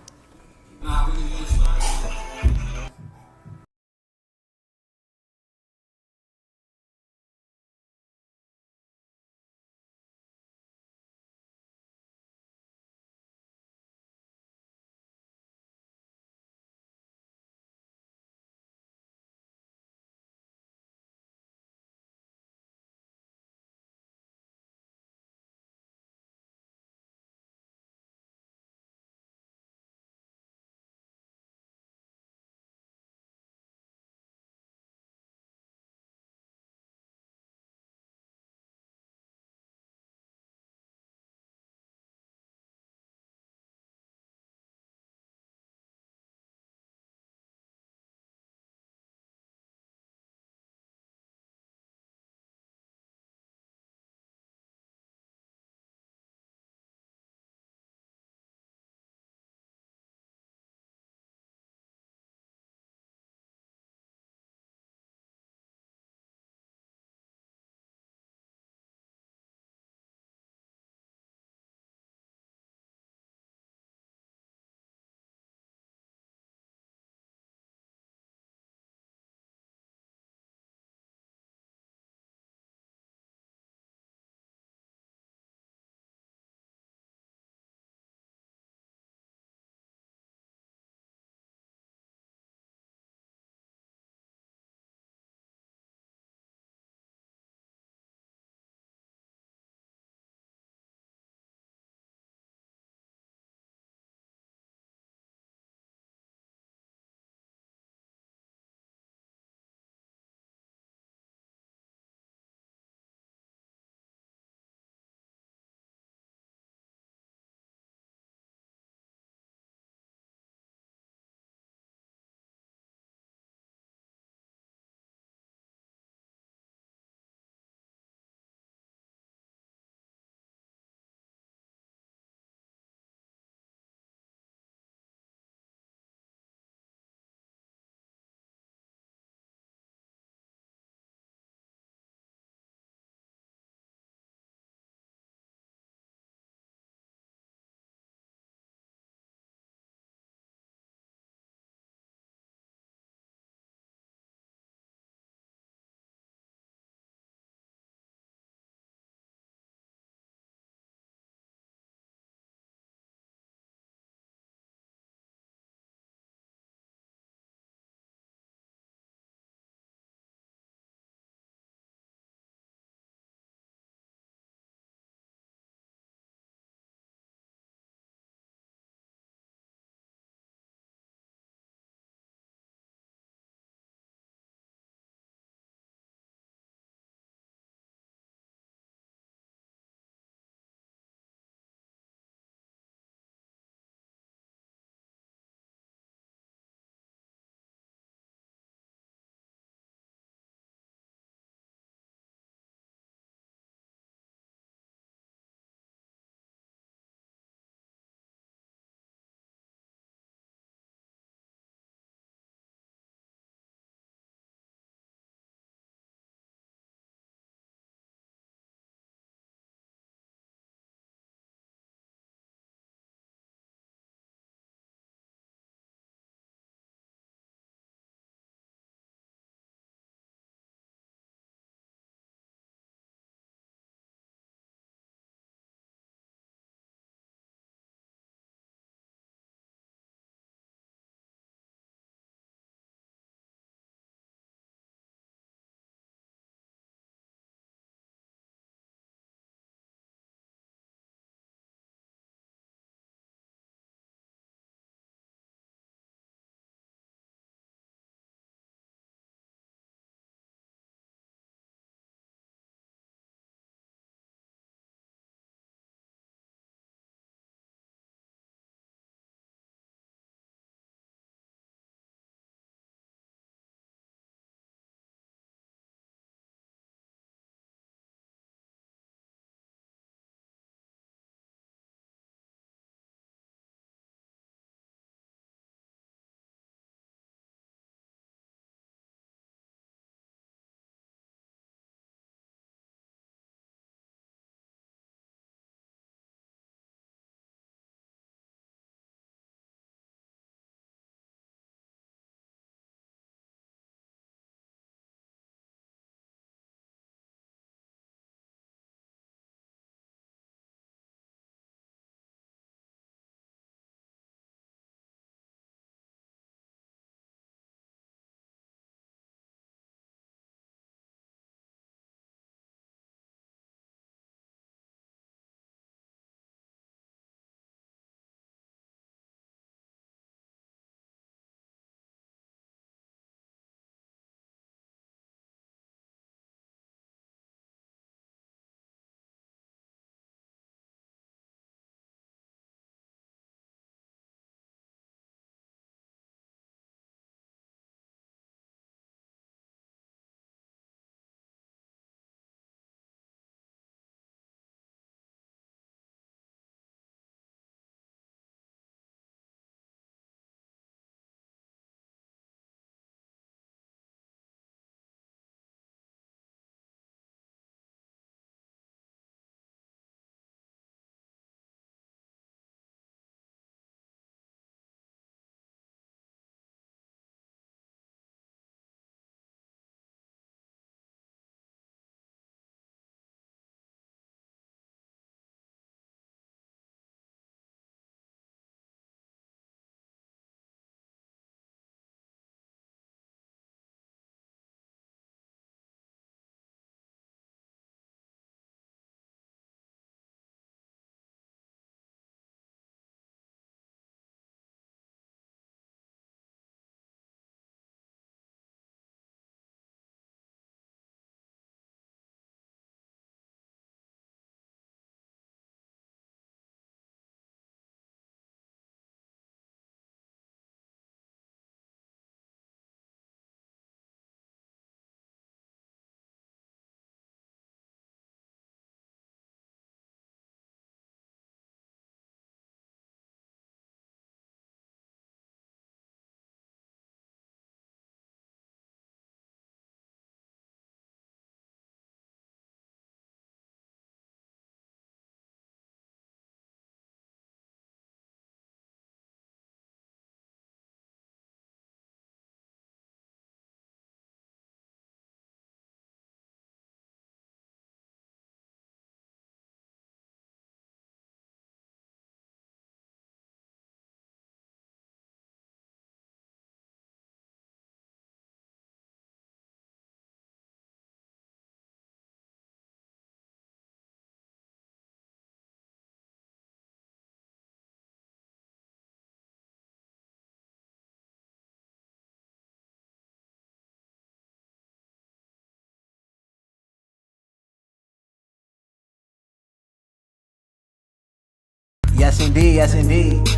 Yes, indeed. Yes, indeed.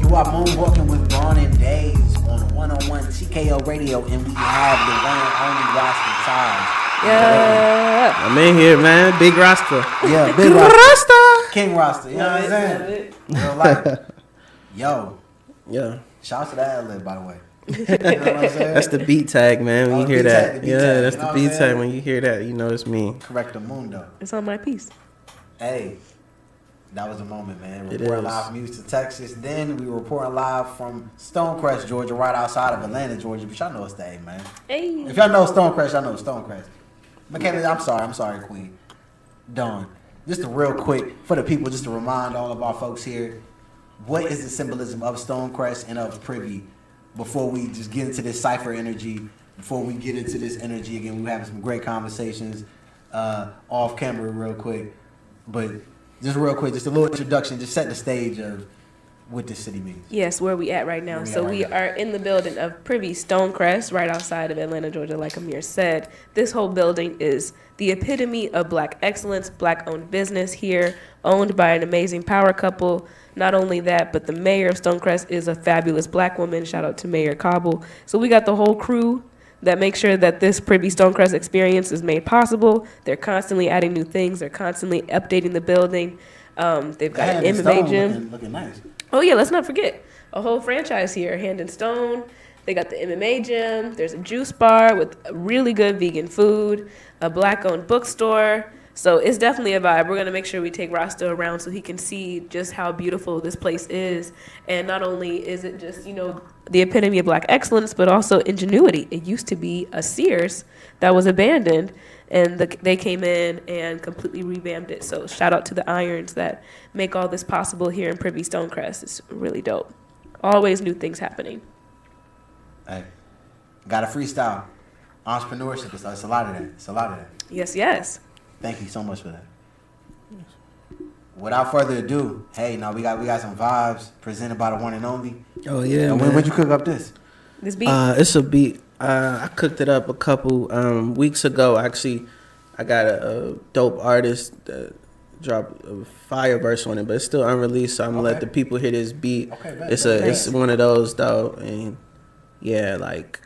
You are Moonwalking with Dawn Daze on 101 TKO Radio, and we have the one and only Rasta Tahj.
Yeah.
I'm in here, man. Big Rasta.
Yeah, big Rasta. King Rasta. You know what I'm saying? Real life. Yo.
Yeah.
Shout out to that ad-lib, by the way. You know what I'm saying?
That's the beat tag, man. When you hear that. Yeah, that's the beat tag. When you hear that, you know it's me.
Correct the mundo.
It's on my piece.
Hey, that was a moment, man.
It
Reporting
is.
live from Houston, Texas. Then we were reporting live from Stonecrest, Georgia, right outside of Atlanta, Georgia. But y'all know it's the A, man.
Hey.
If y'all know Stonecrest, y'all know Stonecrest. McKinley, I'm sorry, Queen. Dawn, just a real quick, for the people, just to remind all of our folks here, what is the symbolism of Stonecrest and of Privy before we just get into this cipher energy, before we get into this energy again? We're having some great conversations off camera real quick. But just real quick, just a little introduction, just set the stage of what this city means.
Yes, where we at right now. We are in the building of Privy Stonecrest, right outside of Atlanta, Georgia, like Amir said. This whole building is the epitome of Black excellence, Black-owned business here, owned by an amazing power couple. Not only that, but the mayor of Stonecrest is a fabulous Black woman. Shout out to Mayor Cobble. So we got the whole crew that make sure that this Privy Stonecrest experience is made possible. They're constantly adding new things. They're constantly updating the building. They've got an MMA gym.
Looking nice.
Oh yeah, let's not forget a whole franchise here, Hand and Stone. They got the MMA gym. There's a juice bar with really good vegan food, a Black-owned bookstore. So it's definitely a vibe. We're going to make sure we take Rasta around so he can see just how beautiful this place is. And not only is it just, the epitome of Black excellence, but also ingenuity. It used to be a Sears that was abandoned, and they came in and completely revamped it. So shout out to the irons that make all this possible here in Privy Stonecrest. It's really dope. Always new things happening.
Hey, got a freestyle. Entrepreneurship, it's a lot of that. It's a lot of that.
Yes, yes.
Thank you so much for that. Without further ado, hey, now we got some vibes presented by the one and only.
Oh yeah, man.
When'd you cook up this?
This beat?
It's a beat. I cooked it up a couple weeks ago. Actually, I got a dope artist that dropped a fire verse on it, but it's still unreleased. So I'm gonna let the people hear this beat.
Okay,
It's one of those though, and yeah, like.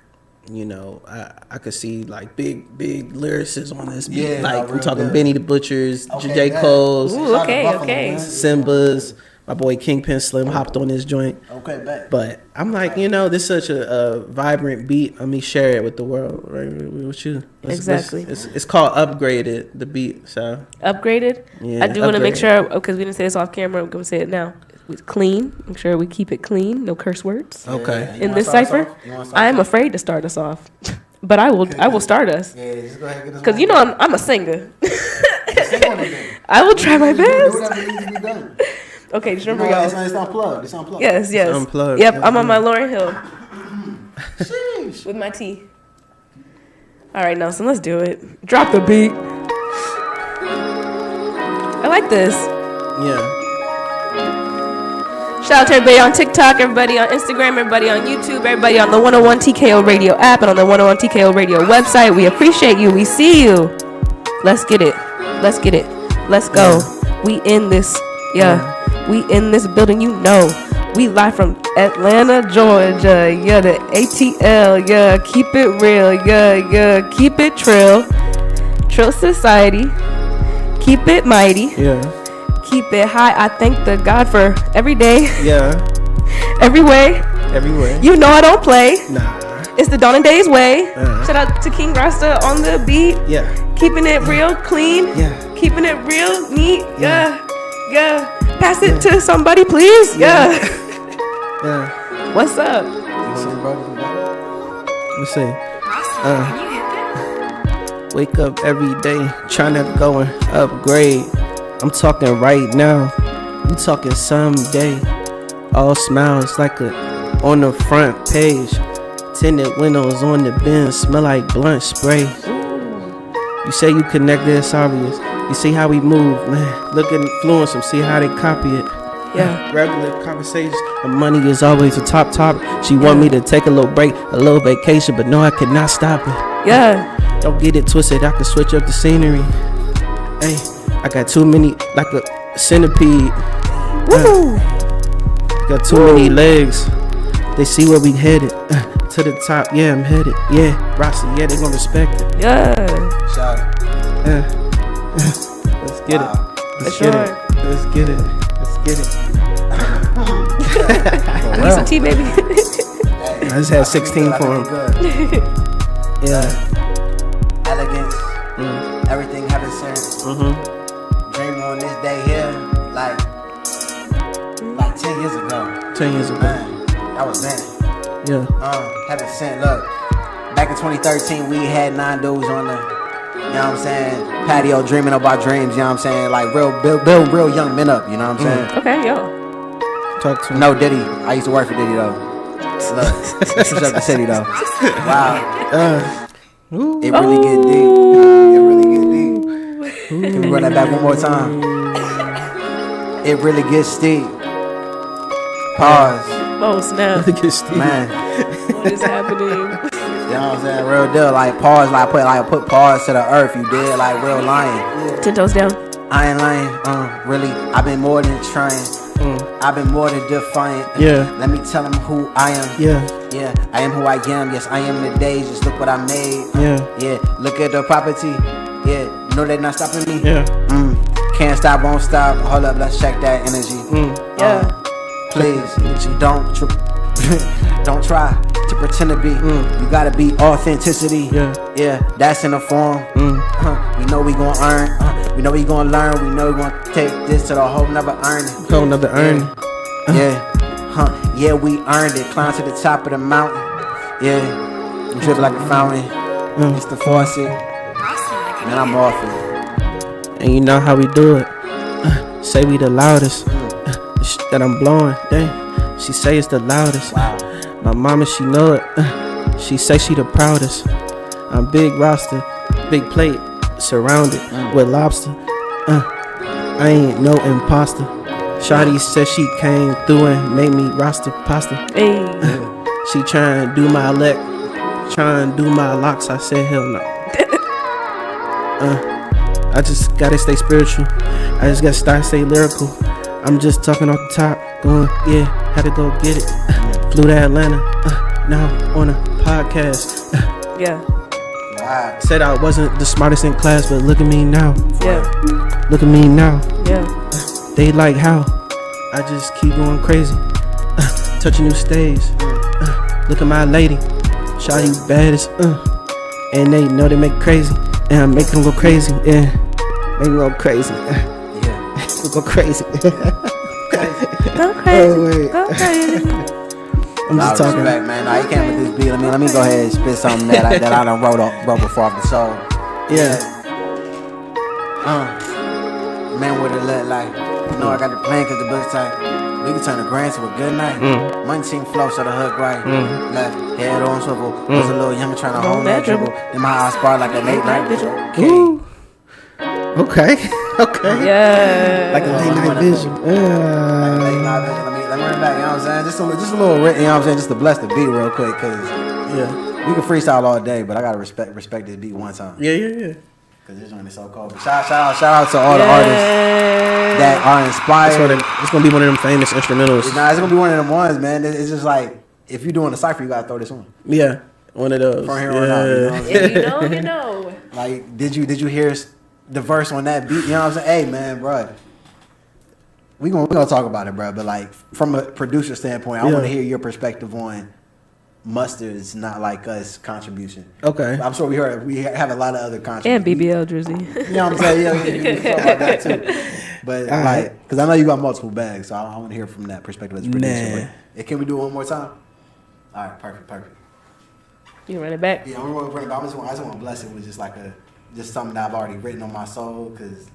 I could see like big lyricists on this beat.
Yeah,
like I'm talking
good.
Benny the Butchers,
Okay,
J. Cole's,
Ooh, okay.
Simba's. My boy Kingpin Slim hopped on this joint.
Okay, bet.
But I'm like, this is such a vibrant beat. Let me share it with the world, right? With you.
Exactly.
It's called Upgraded, the beat. So
Upgraded?
Yeah,
I do want to make
upgraded.
sure, because we didn't say this off camera, I'm going to say it now. It's clean. Make sure we keep it clean. No curse words.
okay.
You
In
wanna
this
start us
cipher,
off? You wanna start
I am
us off?
afraid to start us off. But I will start us.
Yeah, just go ahead and get this.
Because I'm a singer.
Sing on it then.
I will try my
Do
best.
whatever needs to be done.
Okay, just
You know,
remember,
it's
y'all.
unplugged. It's unplugged.
Yes.
Unplugged.
Yep, I'm on my Lauryn Hill
Sheesh.
with my tea. All right, Nelson, let's do it. Drop the beat. I like this.
Yeah.
Shout out to everybody on TikTok, everybody on Instagram, everybody on YouTube, everybody on the 101 TKO Radio app and on the 101 TKO Radio website. We appreciate you. We see you. Let's get it. Let's get it. Let's go. We in this. Yeah. We in this building, We live from Atlanta, Georgia. Yeah, the ATL. Yeah, keep it real. Yeah. Keep it trill. Trill society. Keep it mighty.
Yeah.
Keep it high. I thank the God for every day,
Yeah.
every way.
Everywhere.
I don't play.
Nah.
It's the Dawn Daze way.
Uh-huh.
Shout out to King Rasta on the beat.
Yeah.
Keeping it real clean.
Yeah.
Keeping it real neat. Yeah. Pass it to somebody, please. Yeah.
Yeah.
What's up?
Let's see. Wake up every day, trying to go and upgrade. I'm talking right now. You talking someday. All smiles like on the front page. Tinted windows on the Benz, smell like blunt spray. You say you connected, it's obvious. You see how we move, man. Look at influence them, see how they copy it.
Yeah.
Regular conversations, and money is always a top topic. She want me to take a little break, a little vacation, but no, I cannot stop it.
Yeah.
Don't get it twisted, I can switch up the scenery. Hey, I got too many, like a centipede.
Woo!
Got too many legs. They see where we headed. To the top, yeah, I'm headed. Yeah, Rasta, yeah, they gon' respect it.
Yeah.
Shout out.
Let's get it. Let's
For
get
sure.
it. Let's get it. Let's get it.
Need some tea, baby.
I just had 16 for him. Yeah.
Elegance. Everything having sense. Dream on this day here, like 10 years ago.
10 years ago.
Man, that was then.
Yeah.
Having sent, look, back in 2013, we had 9 dudes on the, you know what I'm saying, patio dreaming about dreams, you know what I'm saying, like build real young men up, you know what I'm saying.
Okay, yo.
Talk to him.
No, Diddy. I used to work for Diddy, though. Look, this was up the city, though. Wow. It really get deep. It really get deep. Can we run that back one more time? It really gets steep. Pause.
Oh, snap.
Look at Steve.
Man.
What is happening?
You know what I'm saying? Real deal. Like, pause. Like, put pause to the earth. You did. Like, real lying.
10 toes down.
I ain't lying. Really. I've been more than trying. I've been more than defiant.
Yeah.
Let me tell them who I am.
Yeah.
Yeah, I am who I am. Yes, I am the days. Just look what I made.
Yeah.
Yeah, look at the property. Yeah, no, they're not stopping me.
Yeah.
Can't stop, won't stop. Hold up, let's check that energy.
Yeah.
Please, don't try to pretend to be. You gotta be authenticity.
Yeah.
Yeah, that's in the form. We know we gon' earn. We know we gon' learn. We know we gon' take this to the whole nother earning.
Whole nother earning.
Yeah. Yeah, we earned it. Climb to the top of the mountain. Yeah. You drip like a fountain. It's the faucet. Man, I'm off it.
And you know how we do it. Say we the loudest. That I'm blowing. Dang. She say it's the loudest.
Wow.
My mama, she know it. She say she the proudest. I'm big Rasta, big plate, surrounded with lobster. I ain't no imposter. Shawty said she came through and made me Rasta pasta.
Hey.
She trying to do my elect, trying to do my locks. I said hell no. I just gotta stay spiritual. I just gotta stay lyrical. I'm just talking off the top, going yeah, had to go get it. Flew to Atlanta, now on a podcast.
Yeah.
Wow.
Said I wasn't the smartest in class, but look at me now.
Yeah.
Look at me now.
Yeah.
They like how I just keep going crazy, touching new stage. Look at my lady, shawty baddest, and they know they make crazy, and I make them go crazy, yeah, make them go crazy, go crazy.
Go crazy.
Oh, wait.
Go crazy.
I'm just talking.
Respect, man. Nah, you came with this beat. Let me go ahead and spit something that I done wrote before off the soul.
Yeah.
Man, what it look like? You know I got the plan cause the book's tight. We can turn the grand to a good night. Money team flow so the hook right. Left, head on swivel. Was a little younger trying to hold that dribble. In my eyes spark like a late night vigil.
Ooh. Okay. Okay.
Yeah.
Like a late night vision.
Late night vision. Let me run it back, you know what I'm saying? Just a little, you know what I'm saying? Just to bless the beat real quick, cause
Yeah.
we can freestyle all day, but I gotta respect this beat one time.
Yeah.
Cause this joint is so cold. But shout out to all the artists that are inspired.
It's gonna be one of them famous instrumentals.
It's gonna be one of them ones, man. It's just like if you're doing a cypher, you gotta throw this on.
Yeah, one of those.
From here on out, you know what I'm saying?
If you know, you know.
Like, did you hear the verse on that beat? You know what I'm saying? Hey, man, bro. We gonna talk about it, bro. But like from a producer standpoint, I want to hear your perspective on Mustard's Not Like Us contribution.
Okay.
I'm sure we have a lot of other contributions.
And BBL Drizzy.
You know what I'm saying? Yeah, we can talk about that too. But like, because I know you got multiple bags, so I want to hear from that perspective as a producer. But, can we do it one more time? All right, perfect.
You run it back.
Yeah, I'm gonna run it back. I just want to bless it with just like just something that I've already written on my soul, because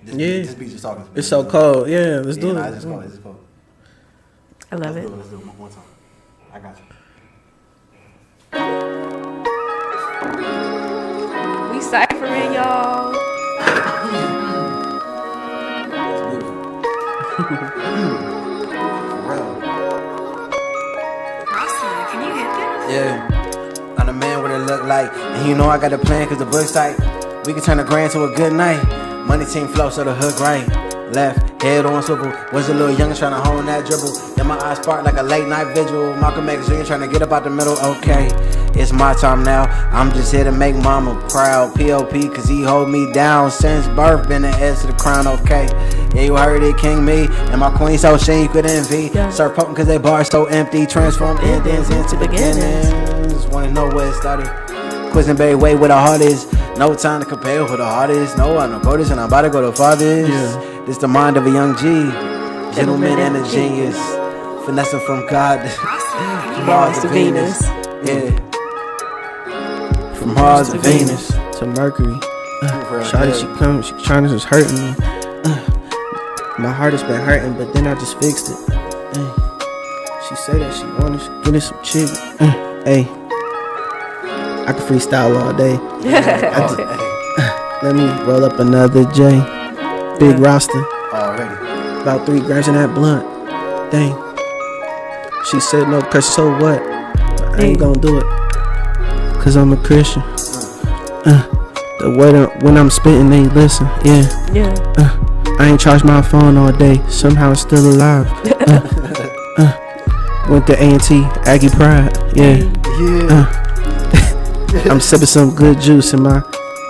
this beat just talking to me.
It's so cold. Yeah, let's do it.
It's just cold.
I love it.
Let's do it one time. I got you.
We ciphering, y'all.
For real.
Rasta, can you hit this?
Yeah. I'm the man what it look like. And you know I got a plan cause the book's tight. We can turn the grand to a good night. Money team flow so the hook right. left, head on swivel. Was a little young trying to hone that dribble. Then my eyes spark like a late night vigil. Malcolm X Jr. trying to get up out the middle. Okay, it's my time now. I'm just here to make mama proud. P.O.P. cause he hold me down since birth. Been the edge to the crown, okay. Yeah, you heard it, King Me. And my queen so shame you could envy. Start potent cause they bars so empty. Transform endings into beginnings. Wanna know where it started? Quizzing Bay way where the heart is. No time to compare who the heart is. No, I don't go this and I'm about to go to farthest. This the mind of a young G. Gentleman and a genius. Finessing from God. From Mars to Venus. Yeah. From Mars to Venus.
To Mercury. Shawty, she come, she trying to just hurt me. My heart has been hurting, but then I just fixed it. She say that she wanted to get some chick. Hey. I can freestyle all day. Let me roll up another J. Big Rasta.
Already.
About 3 grams in that blunt. Dang. She said no, cause so what? I ain't gonna do it. Cause I'm a Christian. The word when I'm spitting, they listen. Yeah. I ain't charged my phone all day. Somehow it's still alive. Went to A&T, Aggie Pride. Yeah. I'm sipping some good juice in my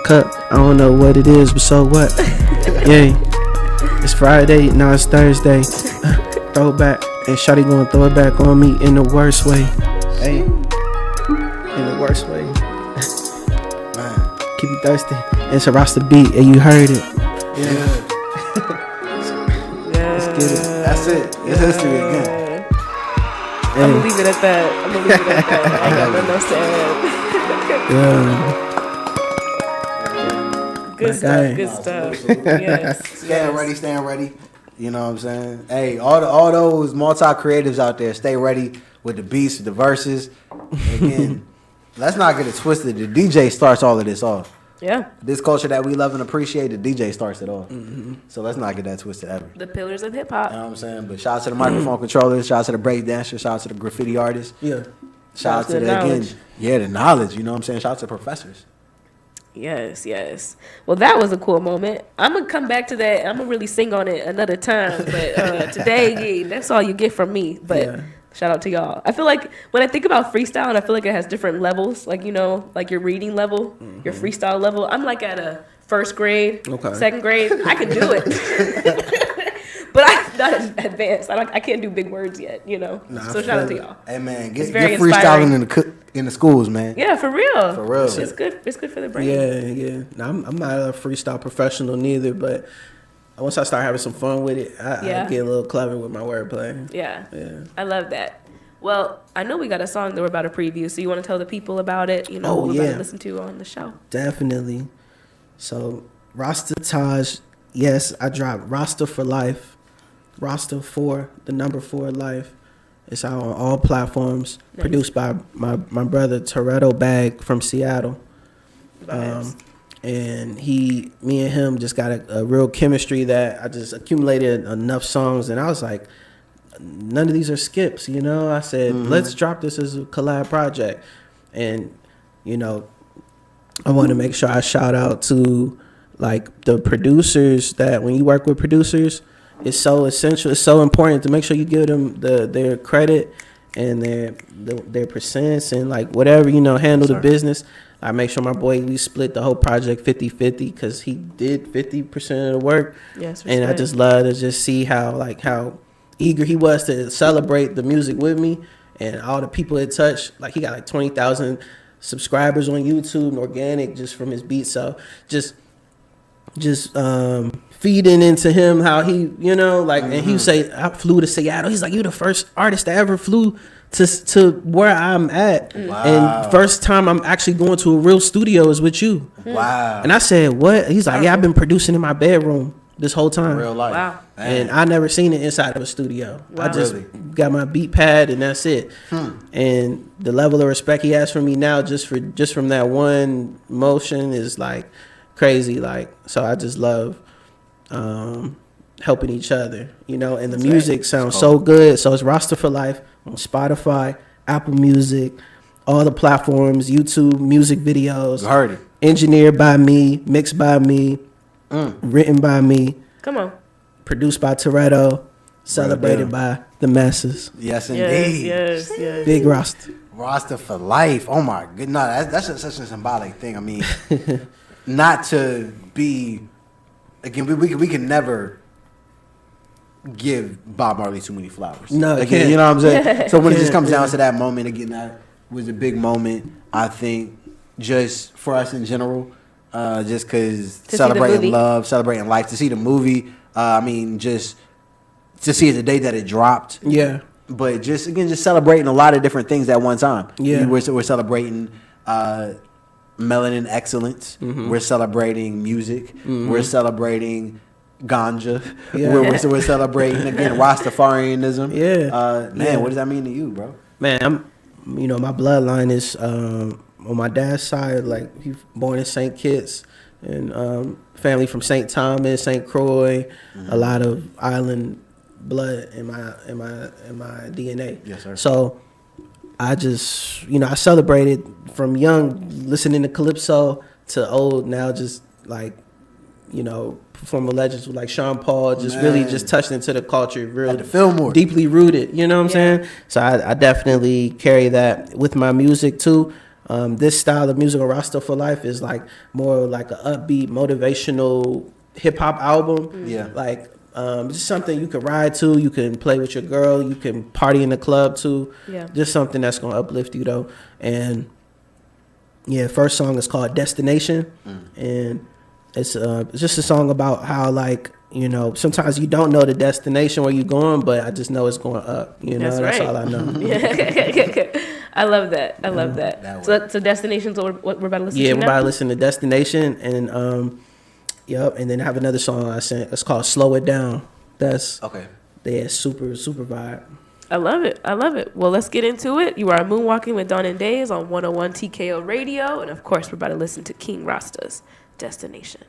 cup. I don't know what it is, but so what? Yeah. It's Friday, now it's Thursday. Throw it back, and Shawty gonna throw it back on me in the worst way. Hey, in the worst way. Keep you thirsty. It's a Rasta beat, and you heard it.
Yeah. Let's get it. That's it. It's history again.
I'm gonna leave it at that. I got nothing else to add. Good stuff. Yes.
Staying ready. You know what I'm saying? Hey, all those multi-creatives out there, stay ready with the beats, the verses. Again, let's not get it twisted. The DJ starts all of this off.
Yeah.
This culture that we love and appreciate, the DJ starts it off. So let's not get that twisted ever.
The pillars of hip hop.
You know what I'm saying? But shout out to the microphone controllers, shout out to the break dancers, shout out to the graffiti artists.
Yeah.
Shout out to the knowledge. The knowledge, you know what I'm saying? Shout out to professors.
Yes. Well, that was a cool moment. I'm going to come back to that. I'm going to really sing on it another time. But today, that's all you get from me. But shout out to y'all. I feel like when I think about freestyle, I feel like it has different levels. Like, you know, like your reading level, your freestyle level. I'm like at a first grade, second grade. I can do it. But I'm not advanced. I can't do big words yet, you know. So shout out to y'all.
Hey, man, get freestyling in the schools, man.
Yeah, for real.
For real.
It's good. It's good for the brain.
Yeah. Now, I'm not a freestyle professional neither, but once I start having some fun with it, I get a little clever with my wordplay.
Yeah. I love that. Well, I know we got a song that we're about to preview, so you want to tell the people about it? You know, what we're about to listen to on the show.
Definitely. So, Rasta Tahj, yes, I dropped Rasta for Life. Rasta 4, the number 4 life. It's out on all platforms. Nice. Produced by my brother Toretto Bag from Seattle. Nice. And me and him just got a real chemistry that I just accumulated enough songs, and I was like, none of these are skips, you know. I said, let's drop this as a collab project. And, you know, I want to make sure I shout out to like the producers, that when you work with producers, it's so essential. It's so important to make sure you give them their credit and their percents and like whatever, you know, handle the business. I make sure my boy, we split the whole project 50-50 because he did 50% of the work. Yes, and I just love to just see how eager he was to celebrate the music with me and all the people it touched. Like he got like 20,000 subscribers on YouTube and organic just from his beats. So just feeding into him how he, you know, like, and he would say, I flew to Seattle. He's like, you the first artist that ever flew to where I'm at. Wow. And first time I'm actually going to a real studio is with you.
Wow.
And I said, what? He's like, yeah, I've been producing in my bedroom this whole time.
Real life.
Wow.
And I never seen it inside of a studio. Wow. I just got my beat pad and that's it. And the level of respect he has for me now just from that one motion is like crazy. Like, so I just love helping each other, you know, and the music sounds so good. So it's Rasta for Life on Spotify, Apple Music, all the platforms, YouTube, music videos.
You heard it.
Engineered by me, mixed by me, written by me.
Come on.
produced by Toretto, celebrated by the masses.
Yes, indeed.
Yes.
Big Rasta.
Rasta for life. Oh my goodness, no, that's such a symbolic thing. I mean, not to be again. We can never give Bob Marley too many flowers.
No,
again, you know what I'm saying. So when it just comes down to that moment, again, that was a big moment. I think just for us in general, just because celebrating love, celebrating life, to see the movie. I mean, just to see the day that it dropped.
Yeah.
But just celebrating a lot of different things at one time.
Yeah.
We're celebrating melanin excellence.
Mm-hmm.
We're celebrating music.
Mm-hmm.
We're celebrating ganja.
Yeah.
We're celebrating again Rastafarianism.
Yeah.
Man, what does that mean to you, bro?
Man, my bloodline is on my dad's side, like he's born in St. Kitts, and family from St. Thomas, St. Croix, a lot of island blood in my DNA.
Yes, sir.
So I just, I celebrated from young, listening to calypso to old now, just like, performing legends with like Sean Paul, just really just touched into the culture, real
Had to feel more.
deeply rooted. You know what I'm saying? So I definitely carry that with my music too. This style of music, Rasta for Life, is like more like an upbeat, motivational hip hop album.
Yeah.
Like just something you can ride to, you can play with your girl, you can party in the club to.
Yeah.
Just something that's gonna uplift you though. And yeah, first song is called Destination, and it's just a song about how like sometimes you don't know the destination where you're going, but I just know it's going up. That's
right.
all I know.
I love that. I love that. So Destination's what we're about to listen to.
Yeah, we're
now?
about to listen to Destination, and and then I have another song I sent. It's called Slow It Down. That's
Okay.
Yeah, super vibe.
I love it. Well, let's get into it. You are Moonwalking with Dawn Daze on 101 TKO Radio, and of course, we're about to listen to King Rasta's Destination.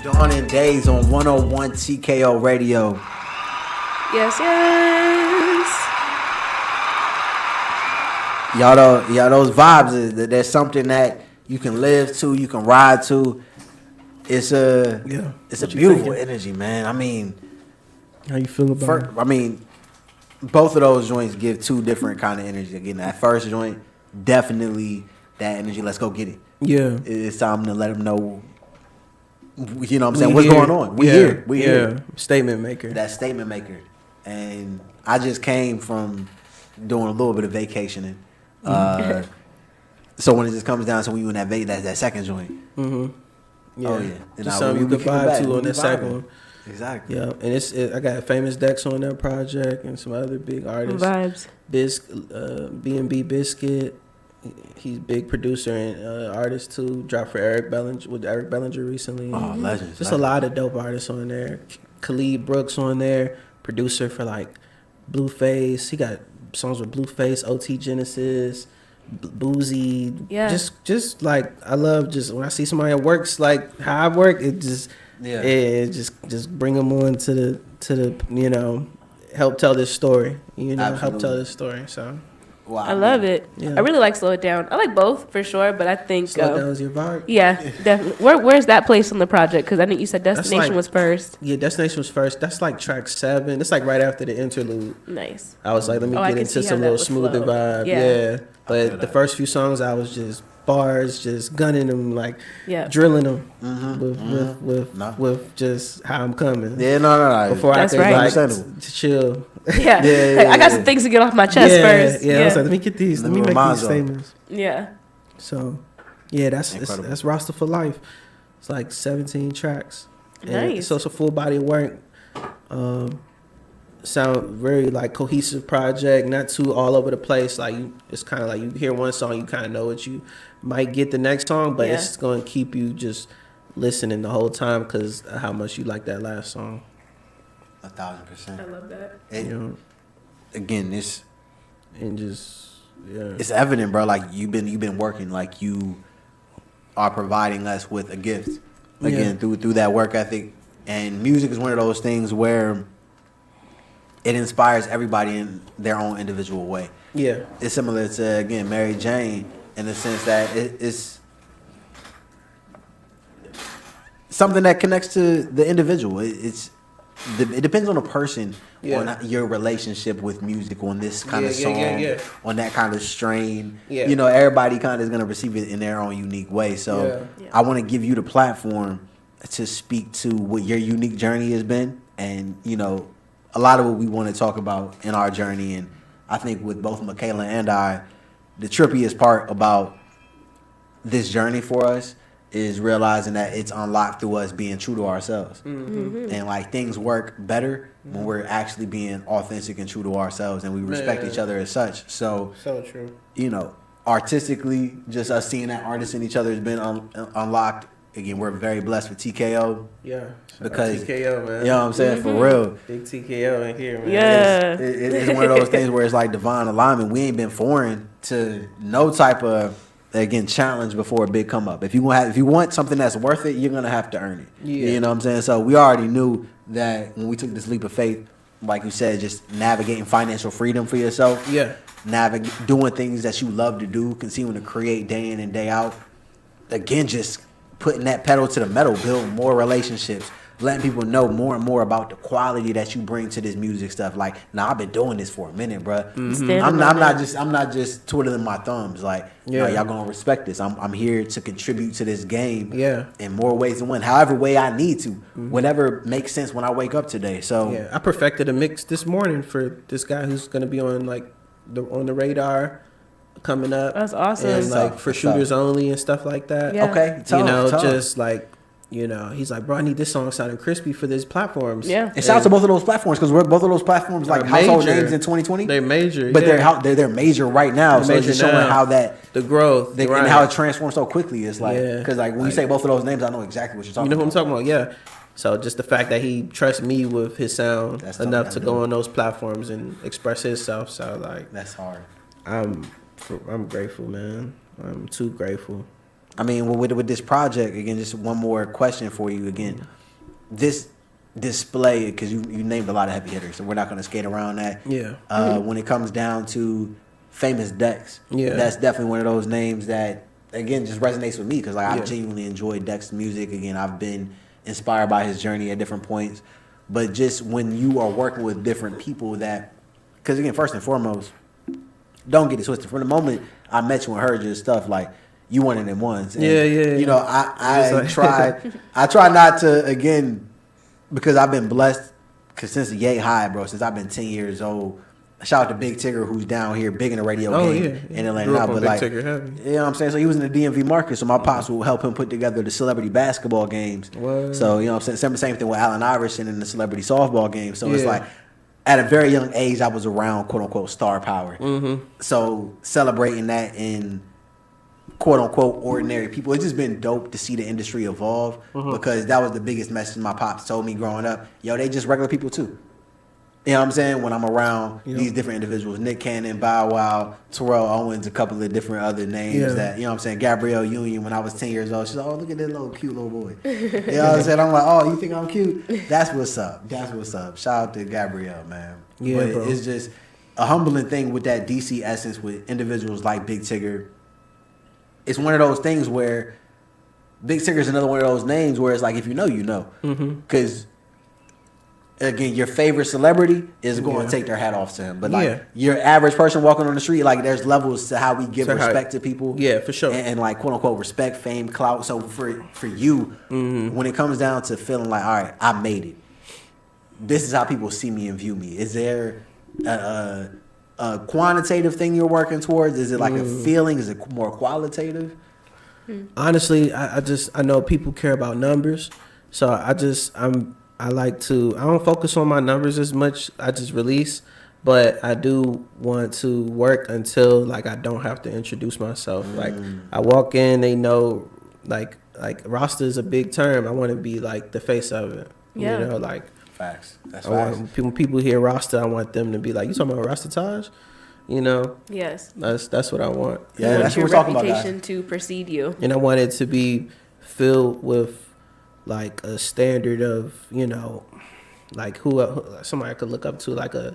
Dawn Daze on 101 TKO Radio.
Yes, yes.
Y'all, those vibes, there's something that you can live to, you can ride to. It's a beautiful energy, man. I mean,
how you feel about it?
Both of those joints give two different kind of energy. Again, that first joint, definitely that energy. Let's go get it.
Yeah,
it's time to let them know. You know what I'm saying? What's going on? We here.
Statement maker.
That statement maker. And I just came from doing a little bit of vacationing. So when it just comes down to when you in that second joint.
Mm-hmm. Yeah.
Oh yeah.
Just something you could vibe to on that second one.
Exactly.
Yeah, and I got Famous Dex on that project and some other big artists.
Vibes.
B&B Biscuit. He's a big producer and artist too. Dropped for Eric Bellinger recently.
Oh, legends.
Just a lot of dope artists on there. Khalid Brooks on there, producer for like Blueface. He got songs with Blueface, OT Genesis, Boozy.
Yeah.
Just like I love just when I see somebody that works like how I work, it just just bring them on to the help tell this story. Help tell this story. So.
Wow.
I love it. Yeah. I really like Slow It Down. I like both for sure, but I think
Slow It Down is your vibe.
Yeah, definitely. Where's that place on the project? Because I think you said Destination was first.
Yeah, Destination was first. That's like track 7. It's like right after the interlude.
Nice.
I was like, let me get into some little smoother vibe. Yeah. But the first few songs, I was just bars, just gunning them, like drilling them with just how I'm coming.
Yeah, no.
Before I could like chill.
Yeah. I got some things to get off my chest first.
Yeah, I was like, let me get these. Let me make these statements.
Yeah.
So, yeah, that's Rasta for life. It's like 17 tracks.
Nice.
So it's a full body of work. Sound very like cohesive project, not too all over the place. Like it's kind of like you hear one song, you kind of know what you might get the next song, but it's going to keep you just listening the whole time because of how much you like that last song.
1,000%.
I love that.
Again, it's
evident,
bro. Like you've been working, like you are providing us with a gift again through that work ethic, and music is one of those things where it inspires everybody in their own individual way.
Yeah,
it's similar to again Mary Jane in the sense that it's something that connects to the individual. It depends on the person, on your relationship with music, on this kind of song, on that kind of strain. Yeah. Everybody kind of is going to receive it in their own unique way. So I want to give you the platform to speak to what your unique journey has been, and a lot of what we want to talk about in our journey. And I think with both Michaela and I, the trippiest part about this journey for us is realizing that it's unlocked through us being true to ourselves. Mm-hmm. And like things work better when we're actually being authentic and true to ourselves, and we respect each other as such. So
true.
Artistically, just us seeing that artists in each other has been unlocked. Again, we're very blessed with TKO.
Yeah.
Because
TKO, man.
You know what I'm saying? For real.
Big TKO in here, man.
Yeah.
It's one of those things where it's like divine alignment. We ain't been foreign to no type of challenge before a big come up. If you want something that's worth it, you're gonna have to earn it. Yeah. You know what I'm saying? So we already knew that when we took this leap of faith, like you said, just navigating financial freedom for yourself. Yeah. Doing things that you love to do, continuing to create day in and day out. Again, just putting that pedal to the metal, building more relationships, letting people know more and more about the quality that you bring to this music stuff. Like, I've been doing this for a minute, bro. Mm-hmm. I'm not just twiddling my thumbs. Like, y'all gonna respect this. I'm here to contribute to this game. In more ways than one. However way I need to. Mm-hmm. Whatever makes sense when I wake up today. So
I perfected a mix this morning for this guy who's gonna be on on the radar coming up.
That's awesome.
And for shooters only and stuff like that.
Yeah.
Okay.
Just like. He's like, bro, I need this song sounding crispy for these platforms.
Yeah, and shout out to both of those platforms because we're both of those platforms like household names in 2020.
They're major,
but they're major right now. So it's just showing how that
the growth
and how it transforms so quickly. It's like because when you say both of those names, I know exactly what you're talking about.
You know who I'm talking about? Yeah. So just the fact that he trusts me with his sound enough to go on those platforms and express himself. So
that's hard.
I'm grateful, man. I'm too grateful.
I mean, with this project again, just one more question for you again. This display, because you named a lot of heavy hitters, so we're not going to skate around that.
Yeah.
When it comes down to famous Dex,
Yeah.
that's definitely one of those names that again just resonates with me because like
Yeah.
I've genuinely enjoyed Dex's music. Again, I've been inspired by his journey at different points, but just when you are working with different people that, because again, first and foremost, don't get it twisted. From the moment I met you and heard your stuff, like you one of them ones. And,
Yeah.
You know, I
It's like-
I try not to again because I've been blessed. Cause since Yay High, bro, since I've been 10 years old. Shout out to Big Tigger, who's down here, big in the radio game in Atlanta
Grew up
now.
on
But like,
Big Tigger heavy.
you know what I'm saying? So he was in the DMV market, so my pops will help him put together the celebrity basketball games.
What?
So, you know what I'm saying? Same thing with Allen Iverson in the celebrity softball games. So it's
Yeah.
like, at a very young age, I was around quote unquote star power.
Mm-hmm.
So celebrating that in quote unquote ordinary people, it's just been dope to see the industry evolve because that was the biggest message my pops told me growing up. Yo, they just regular people too. You know what I'm saying? When I'm around these different individuals, Nick Cannon, Bow Wow, Terrell Owens, a couple of different other names that, you know what I'm saying? Gabrielle Union, when I was 10 years old, she's like, oh, look at that little cute little boy. You know what I'm saying? I'm like, oh, you think I'm cute? That's what's up. That's what's up. Shout out to Gabrielle, man.
Yeah,
but
bro.
it's just a humbling thing with that DC essence with individuals like Big Tigger. It's one of those things where Big Tigger is another one of those names where it's like, if you know, you know. Because again, your favorite celebrity is going to take their hat off to him. But like your average person walking on the street, like there's levels to how we give respect to people.
Yeah, for sure.
And like quote unquote respect, fame, clout. So for you, when it comes down to feeling like, all right, I made it. This is how people see me and view me. Is there a quantitative thing you're working towards? Is it like a feeling? Is it more qualitative?
Honestly, I know people care about numbers, so I don't focus on my numbers as much. I just release, but I do want to work until like I don't have to introduce myself. Like I walk in, they know like Rasta is a big term. I want to be like the face of it.
Yeah.
You know, like
Facts. That's
I
facts.
want, when people hear Rasta, I want them to be like, you talking about Rasta Tahj? You know,
Yes.
that's what I want.
Yeah,
You
that's
want
what
your
we're talking about, guys.
reputation to precede you.
And I want it to be filled with like a standard of, you know, like who somebody I could look up to, like a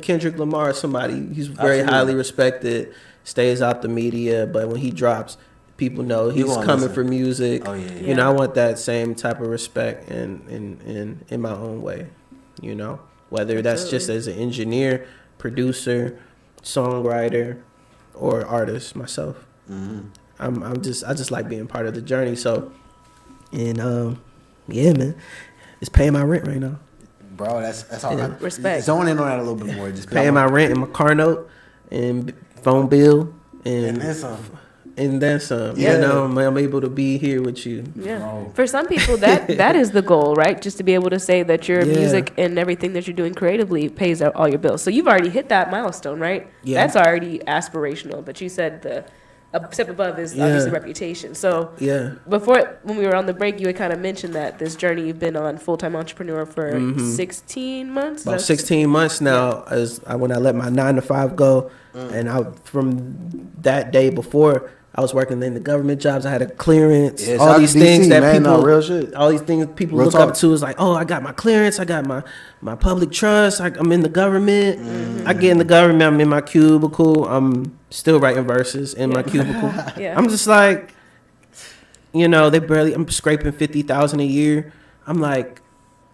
Kendrick Lamar, somebody he's very
Absolutely.
highly respected, stays out the media, but when he drops, people know he's
gonna
coming
listen.
for music.
Oh, yeah.
You know, I want that same type of respect in my own way. You know, whether that's just as an engineer, producer, songwriter, or artist myself. I just like being part of the journey. So, and yeah, man, it's paying my rent right now.
Bro, that's all right.
Respect.
Zone in on that a little bit more. Just
Paying my rent and my car note and phone bill
and then some.
and then some.
Yeah.
You know, I'm able to be here with you.
Yeah.
Bro.
For some people, that is the goal, right? Just to be able to say that your
Yeah.
music and everything that you're doing creatively pays out all your bills. So you've already hit that milestone, right?
Yeah.
That's already aspirational. But you said a step above is obviously reputation. So
Yeah.
when we were on the break, you had kind of mentioned that this journey you've been on, full-time entrepreneur for 16 months.
About 16 months now, when I let my 9 to 5 go, and from that day before, I was working in the government jobs. I had a clearance.
Yeah, shout
all
out
these
to
things
DC,
that
man.
people,
No, real shit.
all these things people
Real
look
talk.
up to is like, oh, I got my clearance. I got my public trust. I'm in the government. I get in the government. I'm in my cubicle. I'm still writing verses in my cubicle.
Yeah.
I'm just like, you know, I'm scraping 50,000 a year. I'm like,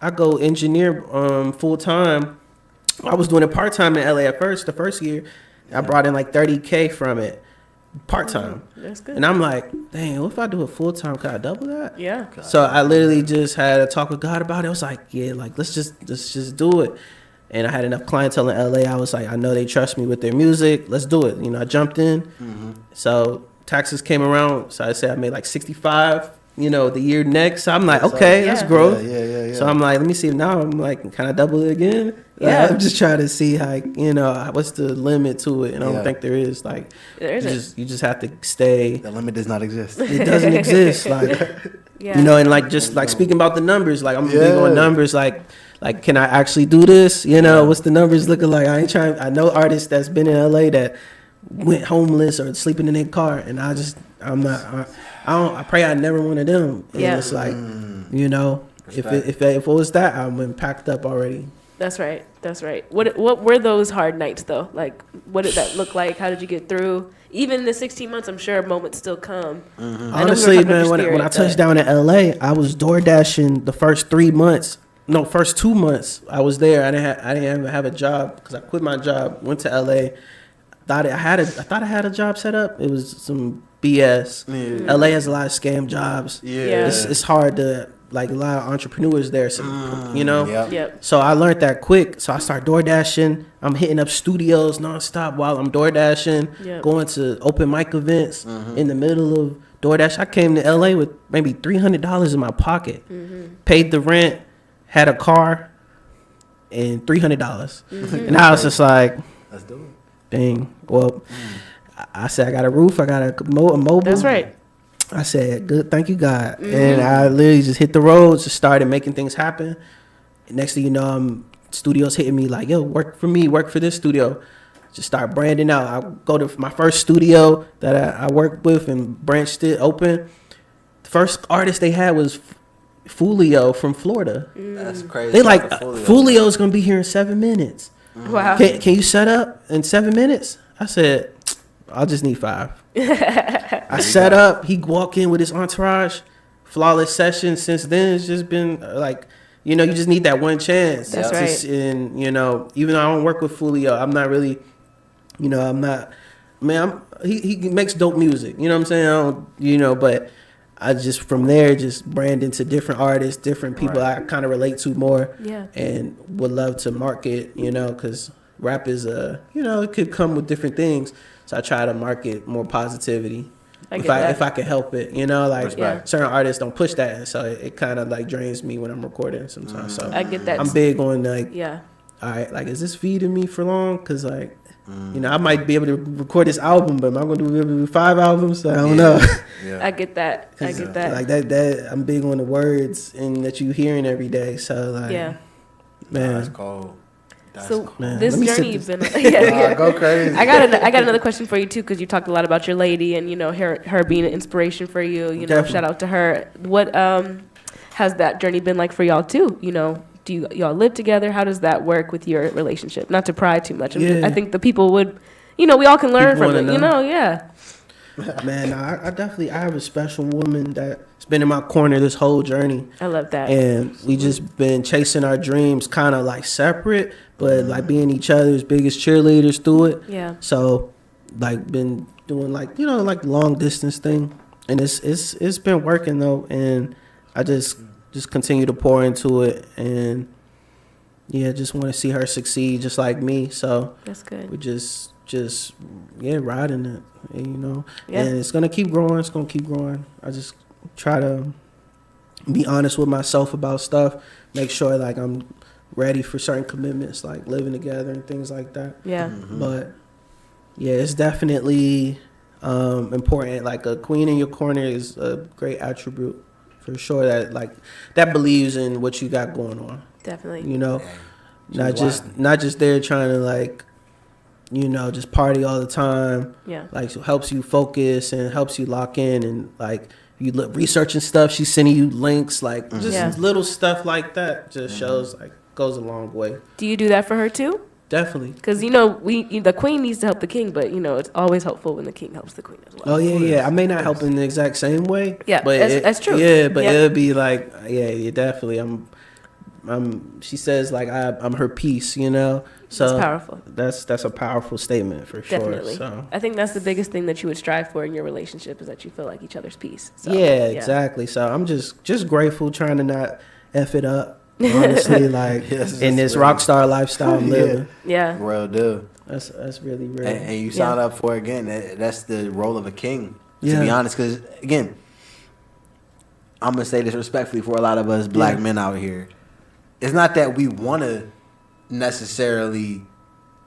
I go engineer full time. I was doing it part time in LA at first. The first year, I brought in like 30K from it, part time.
That's good.
And I'm like, dang, what if I do it full time? Could I double that?
Yeah.
So I literally just had a talk with God about it. I was like, yeah, like let's just do it. And I had enough clientele in LA. I was like, I know they trust me with their music. Let's do it. You know, I jumped in. So taxes came around. So I said I made like 65. You know, the year next. So I'm like, okay,
Yeah.
let's grow.
Yeah.
So I'm like, let me see. Now I'm like, can I double it again?
Yeah.
I'm just trying to see how, you know, what's the limit to it. And I
Yeah.
don't think there is. Like,
There isn't.
you just have to stay.
The limit does not exist.
It doesn't exist. Like,
Yeah.
you know, and like just like speaking about the numbers. Like I'm big
Yeah.
on numbers. Like can I actually do this? You know, what's the numbers looking like? I ain't trying. I know artists that's been in LA that went homeless or sleeping in their car, and I just I'm not. I don't. I pray I never one of them. And
Yeah.
it's like, you know, if it was that, I've been packed up already.
That's right. That's right. What were those hard nights though? Like, what did that look like? How did you get through? Even in the 16 months, I'm sure moments still come. I know we were
Honestly,
talking about
man,
your
when I
spirit,
touched
but-
down in LA, I was door dashing the first 3 months. No, first 2 months I was there. I didn't even have a job because I quit my job. Went to LA. I thought I had a job set up. It was some BS.
Yeah.
LA has a lot of scam jobs.
Yeah.
It's hard to, like, a lot of entrepreneurs there. So, you know.
Yep.
Yep.
So I learned that quick. So I started door dashing. I'm hitting up studios nonstop while I'm door dashing,
Yep.
going to open mic events in the middle of DoorDash. I came to LA with maybe $300 in my pocket, paid the rent, had a car, and $300. And I was just like,
Let's do it.
dang. Well, I said I got a roof, I got a mobile.
That's right.
I said, good, thank you, God. And I literally just hit the road, just started making things happen. Next thing you know, studios hitting me like, yo, work for me, work for this studio. Just start branding out. I go to my first studio that I worked with and branched it open. The first artist they had was Fulio from Florida.
That's crazy.
They like, Fulio's going to be here in 7 minutes.
Wow.
Can you set up in 7 minutes? I said, I'll just need 5. I set up. He walk in with his entourage. Flawless session. Since then, it's just been like, you know, you just need that one chance.
That's
It's just, and, you know, even though I don't work with Fulio, I'm not really, you know, I'm not, man, he makes dope music. You know what I'm saying? I don't, you know, but I just, from there, just brand into different artists, different people I kind of relate to more.
Yeah.
And would love to market, you know, because rap is, you know, it could come with different things. So I try to market more positivity. If I can help it, you know, like certain artists don't push that, so it kind of like drains me when I'm recording sometimes. So
I get that.
I'm big on like,
Yeah.
all right, like, is this feeding me for long? Cause like, you know, I might be able to record this album, but am I going to be able to do 5 albums? I don't know.
Yeah.
I get that. I get that.
Like that, I'm big on the words and that you hearing every day. So like,
Yeah.
man,
That's cold. That's
So
cold.
Man,
this
let me
journey
sit
you've been yeah.
Go crazy.
I got another question for you too, because you talked a lot about your lady and, you know, her being an inspiration for you. You know,
Definitely.
shout out to her. What has that journey been like for y'all too? You know, do y'all live together? How does that work with your relationship? Not to pry too much.
Yeah.
I think the people would, you know, we all can learn
People
from it.
wanna
You
know.
know, yeah.
man, I definitely, I have a special woman that's been in my corner this whole journey.
I love that.
And we just been chasing our dreams kind of like separate, but like being each other's biggest cheerleaders through it.
Yeah.
So like been doing like, you know, like long distance thing. And it's been working though. And I just continue to pour into it. And yeah, just want to see her succeed just like me. So
That's good.
we just riding it, and, you know.
Yeah.
And it's gonna keep growing. It's gonna keep growing. I just try to be honest with myself about stuff. Make sure like I'm ready for certain commitments, like living together and things like that.
Yeah.
But yeah, it's definitely important. Like a queen in your corner is a great attribute for sure. That believes in what you got going on.
Definitely.
You know,
She's
not just there trying to like, you know, just party all the time.
Yeah.
Like, so helps you focus and helps you lock in, and like you look researching stuff. She's sending you links, like just
Yeah.
little stuff like that. Just shows like goes a long way.
Do you do that for her too?
Definitely.
Because, you know, the queen needs to help the king, but, you know, it's always helpful when the king helps the queen as well.
Oh yeah. I may not help in the exact same way.
Yeah,
but
that's true.
Yeah, but
Yeah.
it'll be like, yeah, definitely. She says like I'm her piece, you know. So
That's powerful.
That's a powerful statement for sure.
Definitely.
So
I think that's the biggest thing that you would strive for in your relationship, is that you feel like each other's piece. So,
yeah, exactly. So I'm just grateful, trying to not F it up. Honestly, like
Yes,
in this
that's
rock star lifestyle I'm living.
Yeah.
Real deal.
That's really real.
And you sign up for it again. That's the role of a king. To
Yeah.
be honest, because again, I'm gonna say this respectfully for a lot of us black men out here. It's not that we want to necessarily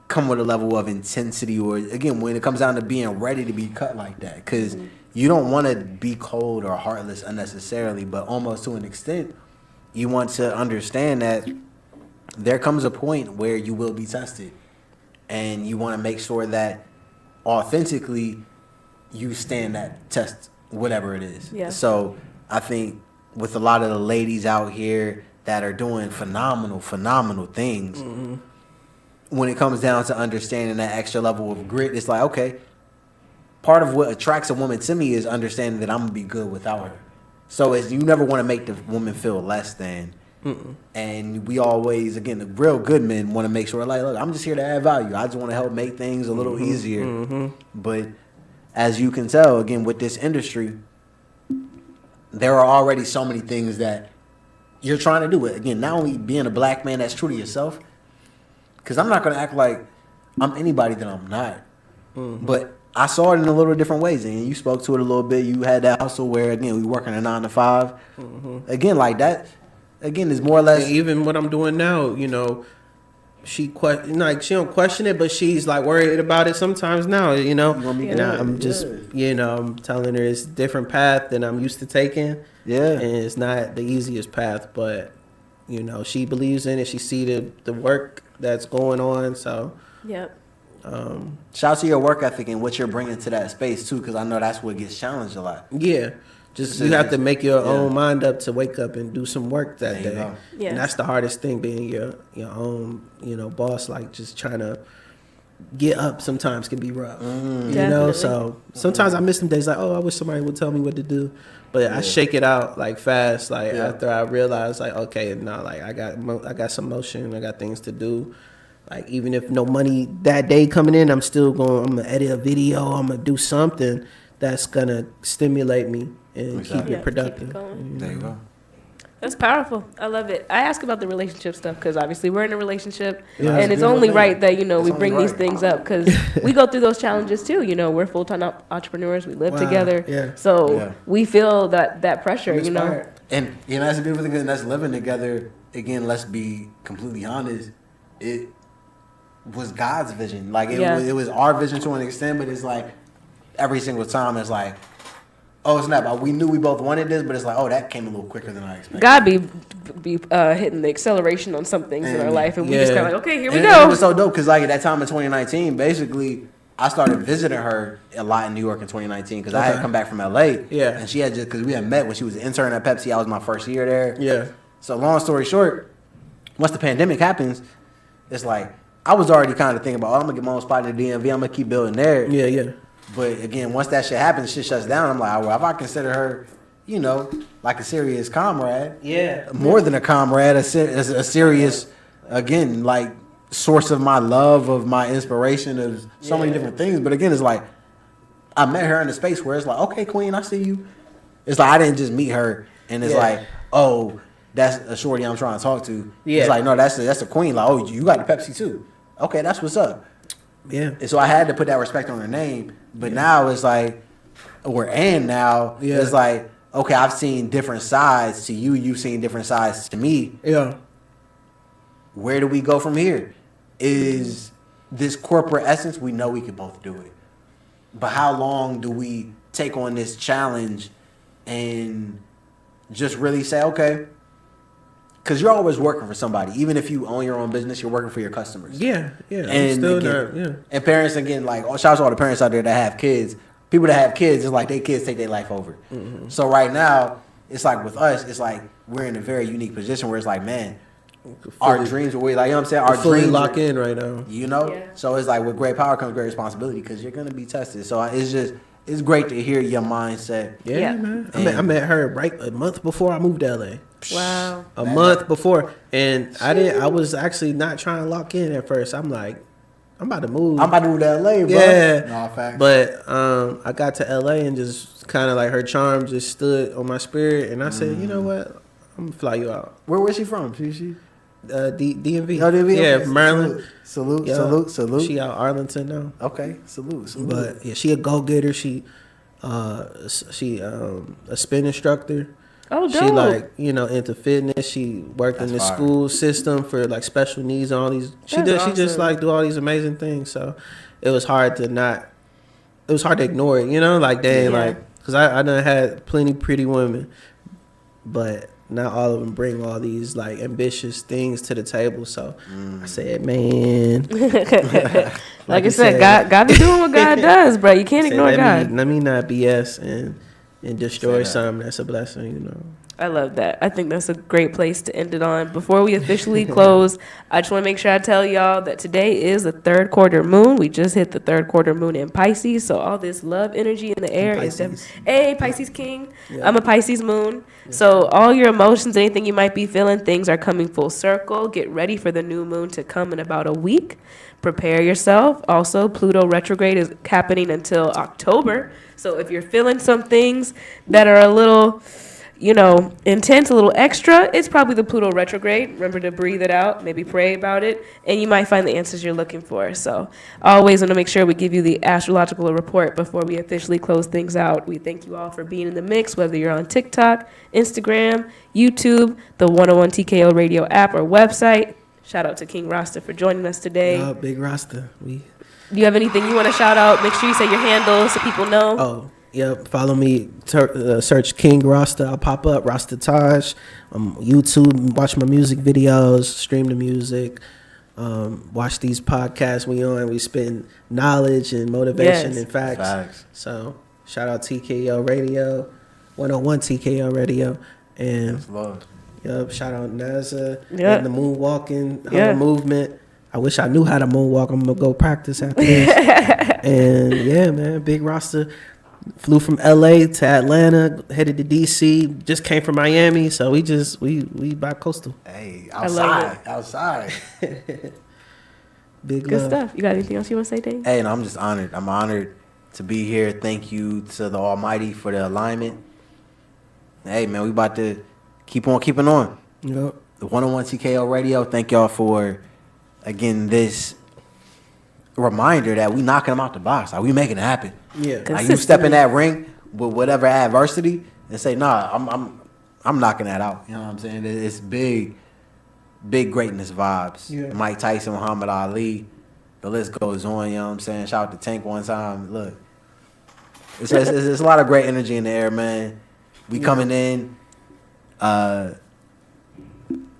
come with a level of intensity, or again, when it comes down to being ready to be cut like that, because you don't want to be cold or heartless unnecessarily, but almost to an extent, you want to understand that there comes a point where you will be tested, and you want to make sure that authentically you stand that test, whatever it is.
Yeah.
So I think with a lot of the ladies out here that are doing phenomenal things, when it comes down to understanding that extra level of grit, it's like, okay, part of what attracts a woman to me is understanding that I'm gonna be good without her. So you never want to make the woman feel less than. And we always, again, the real good men want to make sure, like, look, I'm just here to add value. I just want to help make things a little easier. But as you can tell, again, with this industry, there are already so many things that you're trying to do. It again, not only being a black man that's true to yourself, because I'm not going to act like I'm anybody that I'm not. But I saw it in a little different ways, and you spoke to it a little bit. You had that hustle where, again, we working a 9 to 5. Again, like that. Again, is more or less.
And even what I'm doing now, you know, she don't question it, but she's like worried about it sometimes now, you know. And I'm just, you know, I'm telling her it's a different path than I'm used to taking. Yeah. And it's not the easiest path, but you know, she believes in it. She see the work that's going on. So.
Yep.
Shout out to your work ethic and what you're bringing to that space too, because I know that's what gets challenged a lot.
Yeah. Just you have to make your own mind up to wake up and do some work that day.
Yes.
And that's the hardest thing, being your own, you know, boss. Like just trying to get up sometimes can be rough. You know, so sometimes I miss some days like, oh, I wish somebody would tell me what to do. But I shake it out like fast, like after I realize like, okay, no, like I got some motion, I got things to do. Like even if no money that day coming in, I'm gonna edit a video, I'm gonna do something that's gonna stimulate me and keep it productive.
Keep it going.
There you go.
That's powerful. I love it. I ask about the relationship stuff because obviously we're in a relationship,
Yeah,
and it's only right that we bring these
right.
things up because we go through those challenges too. You know, we're full-time entrepreneurs. We live together, we feel that pressure. You know,
and that's the beautiful thing. And that's living together. Again, let's be completely honest. It was God's vision. Like it was our vision to an extent, but it's like every single time it's like, oh, it's not. We knew we both wanted this, but it's like, oh, that came a little quicker than I expected.
God be hitting the acceleration on some things in our life, and we just kind of like, okay, here we go.
It was so dope because like at that time in 2019, basically, I started visiting her a lot in New York in 2019 because I had come back from LA. Yeah, and she had just because we had met when she was an intern at Pepsi. I was my first year there. Yeah. So long story short, once the pandemic happens, it's like I was already kind of thinking about, I'm gonna get my own spot in the DMV. I'm gonna keep building there. Yeah, yeah. But again, once that shit happens, shit shuts down. I'm like, well, if I consider her, you know, like a serious comrade, more than a comrade, a serious, again, like source of my love, of my inspiration, of so many different things. But again, it's like I met her in a space where it's like, okay, Queen, I see you. It's like I didn't just meet her, and it's like, oh, that's a shorty I'm trying to talk to. Yeah. It's like, no, that's a queen. Like, oh, you got the Pepsi too. Okay, that's what's up. Yeah. And so I had to put that respect on her name. But now it's like, it's like, okay, I've seen different sides to you. You've seen different sides to me. Yeah. Where do we go from here? Is this corporate essence? We know we can both do it. But how long do we take on this challenge and just really say, okay, because you're always working for somebody. Even if you own your own business, you're working for your customers. Yeah, yeah. And still again, and parents, again, like, shout out to all the parents out there that have kids. People that have kids, it's like their kids take their life over. Mm-hmm. So right now, it's like with us, it's like we're in a very unique position where it's like, man, our dreams are like, you know what I'm saying? Our
fully
dreams
lock in right now.
You know? Yeah. So it's like with great power comes great responsibility because you're going to be tested. So it's great to hear your mindset.
Yeah, man. I met her right a month before I moved to LA.
Wow.
A month before. And I was actually not trying to lock in at first. I'm like, I'm about to move.
I'm about to move to LA, bro.
Yeah.
No, facts.
But I got to LA and just kind of like her charm just stood on my spirit. And I said, you know what? I'm going to fly you out.
Where she from? She?
DMV.
Oh, DMV?
Yeah,
okay.
Maryland.
Salute.
She out Arlington now.
Okay, salute.
But yeah, she a go-getter. She a spin instructor.
Oh, dope.
She like, into fitness. She worked in the school system for like special needs and all these. She just like do all these amazing things. So it was hard to ignore it, like dang, like because I done had plenty pretty women, but not all of them bring all these like ambitious things to the table. So I said, man,
like I said, God be doing what God does, bro. You can't ignore God.
Let me not BS and destroy something that's a blessing, you know.
I love that. I think that's a great place to end it on. Before we officially close, I just want to make sure I tell y'all that today is the third quarter moon. We just hit the third quarter moon in Pisces, so all this love energy in the air is definitely. Pisces King. Yeah. I'm a Pisces moon. Yeah. So all your emotions, anything you might be feeling, things are coming full circle. Get ready for the new moon to come in about a week. Prepare yourself. Also, Pluto retrograde is happening until October. So if you're feeling some things that are a little, intense, a little extra, it's probably the Pluto retrograde. Remember to breathe it out, maybe pray about it, and you might find the answers you're looking for. So always want to make sure we give you the astrological report before we officially close things out. We thank you all for being in the mix, whether you're on TikTok, Instagram, YouTube, the 101 TKO radio app or website. Shout out to King Rasta for joining us today.
Big Rasta.
Do you have anything you want to shout out? Make sure you say your handle so people know.
Oh, yep. Follow me. Search King Rasta. I'll pop up. Rasta Tahj. YouTube. Watch my music videos. Stream the music. Watch these podcasts we on. We spend knowledge and motivation and facts. So shout out TKO Radio, 101 TKO Radio, and
that's love.
Yep. Shout out NASA and the Moonwalking movement. I wish I knew how to moonwalk. I'm gonna go practice after this. And yeah, man, Big Rasta flew from LA to Atlanta, headed to DC, just came from Miami, so we bi-coastal.
Hey, outside.
Big
good
love.
stuff. You got anything else you want to say, Dave?
Hey, and I'm just honored. I'm honored to be here. Thank you to the Almighty for the alignment. Hey, man, we about to keep on keeping on.
Yep.
The 101 TKO Radio. Thank y'all for, again, this reminder that we knocking them out the box. Like, we making it happen.
Yeah.
Like, you step in that ring with whatever adversity and say, nah, I'm knocking that out. You know what I'm saying? It's big greatness vibes.
Yeah.
Mike Tyson, Muhammad Ali, the list goes on. You know what I'm saying? Shout out to Tank one time. Look, it's a lot of great energy in the air, man. We coming in.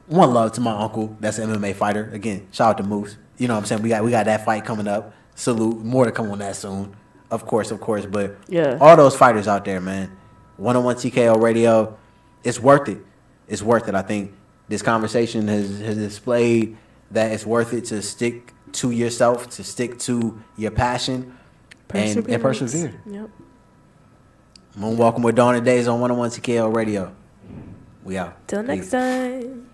One love to my uncle. That's an MMA fighter. Again, shout out to Moose. You know what I'm saying? We got that fight coming up. Salute. More to come on that soon. Of course. But all those fighters out there, man. 101 TKO Radio. It's worth it. It's worth it. I think this conversation has displayed that it's worth it to stick to yourself, to stick to your passion, and persevere.
Yep.
Moonwalking with Dawn Daze on 101 TKO Radio. We out.
Till next time.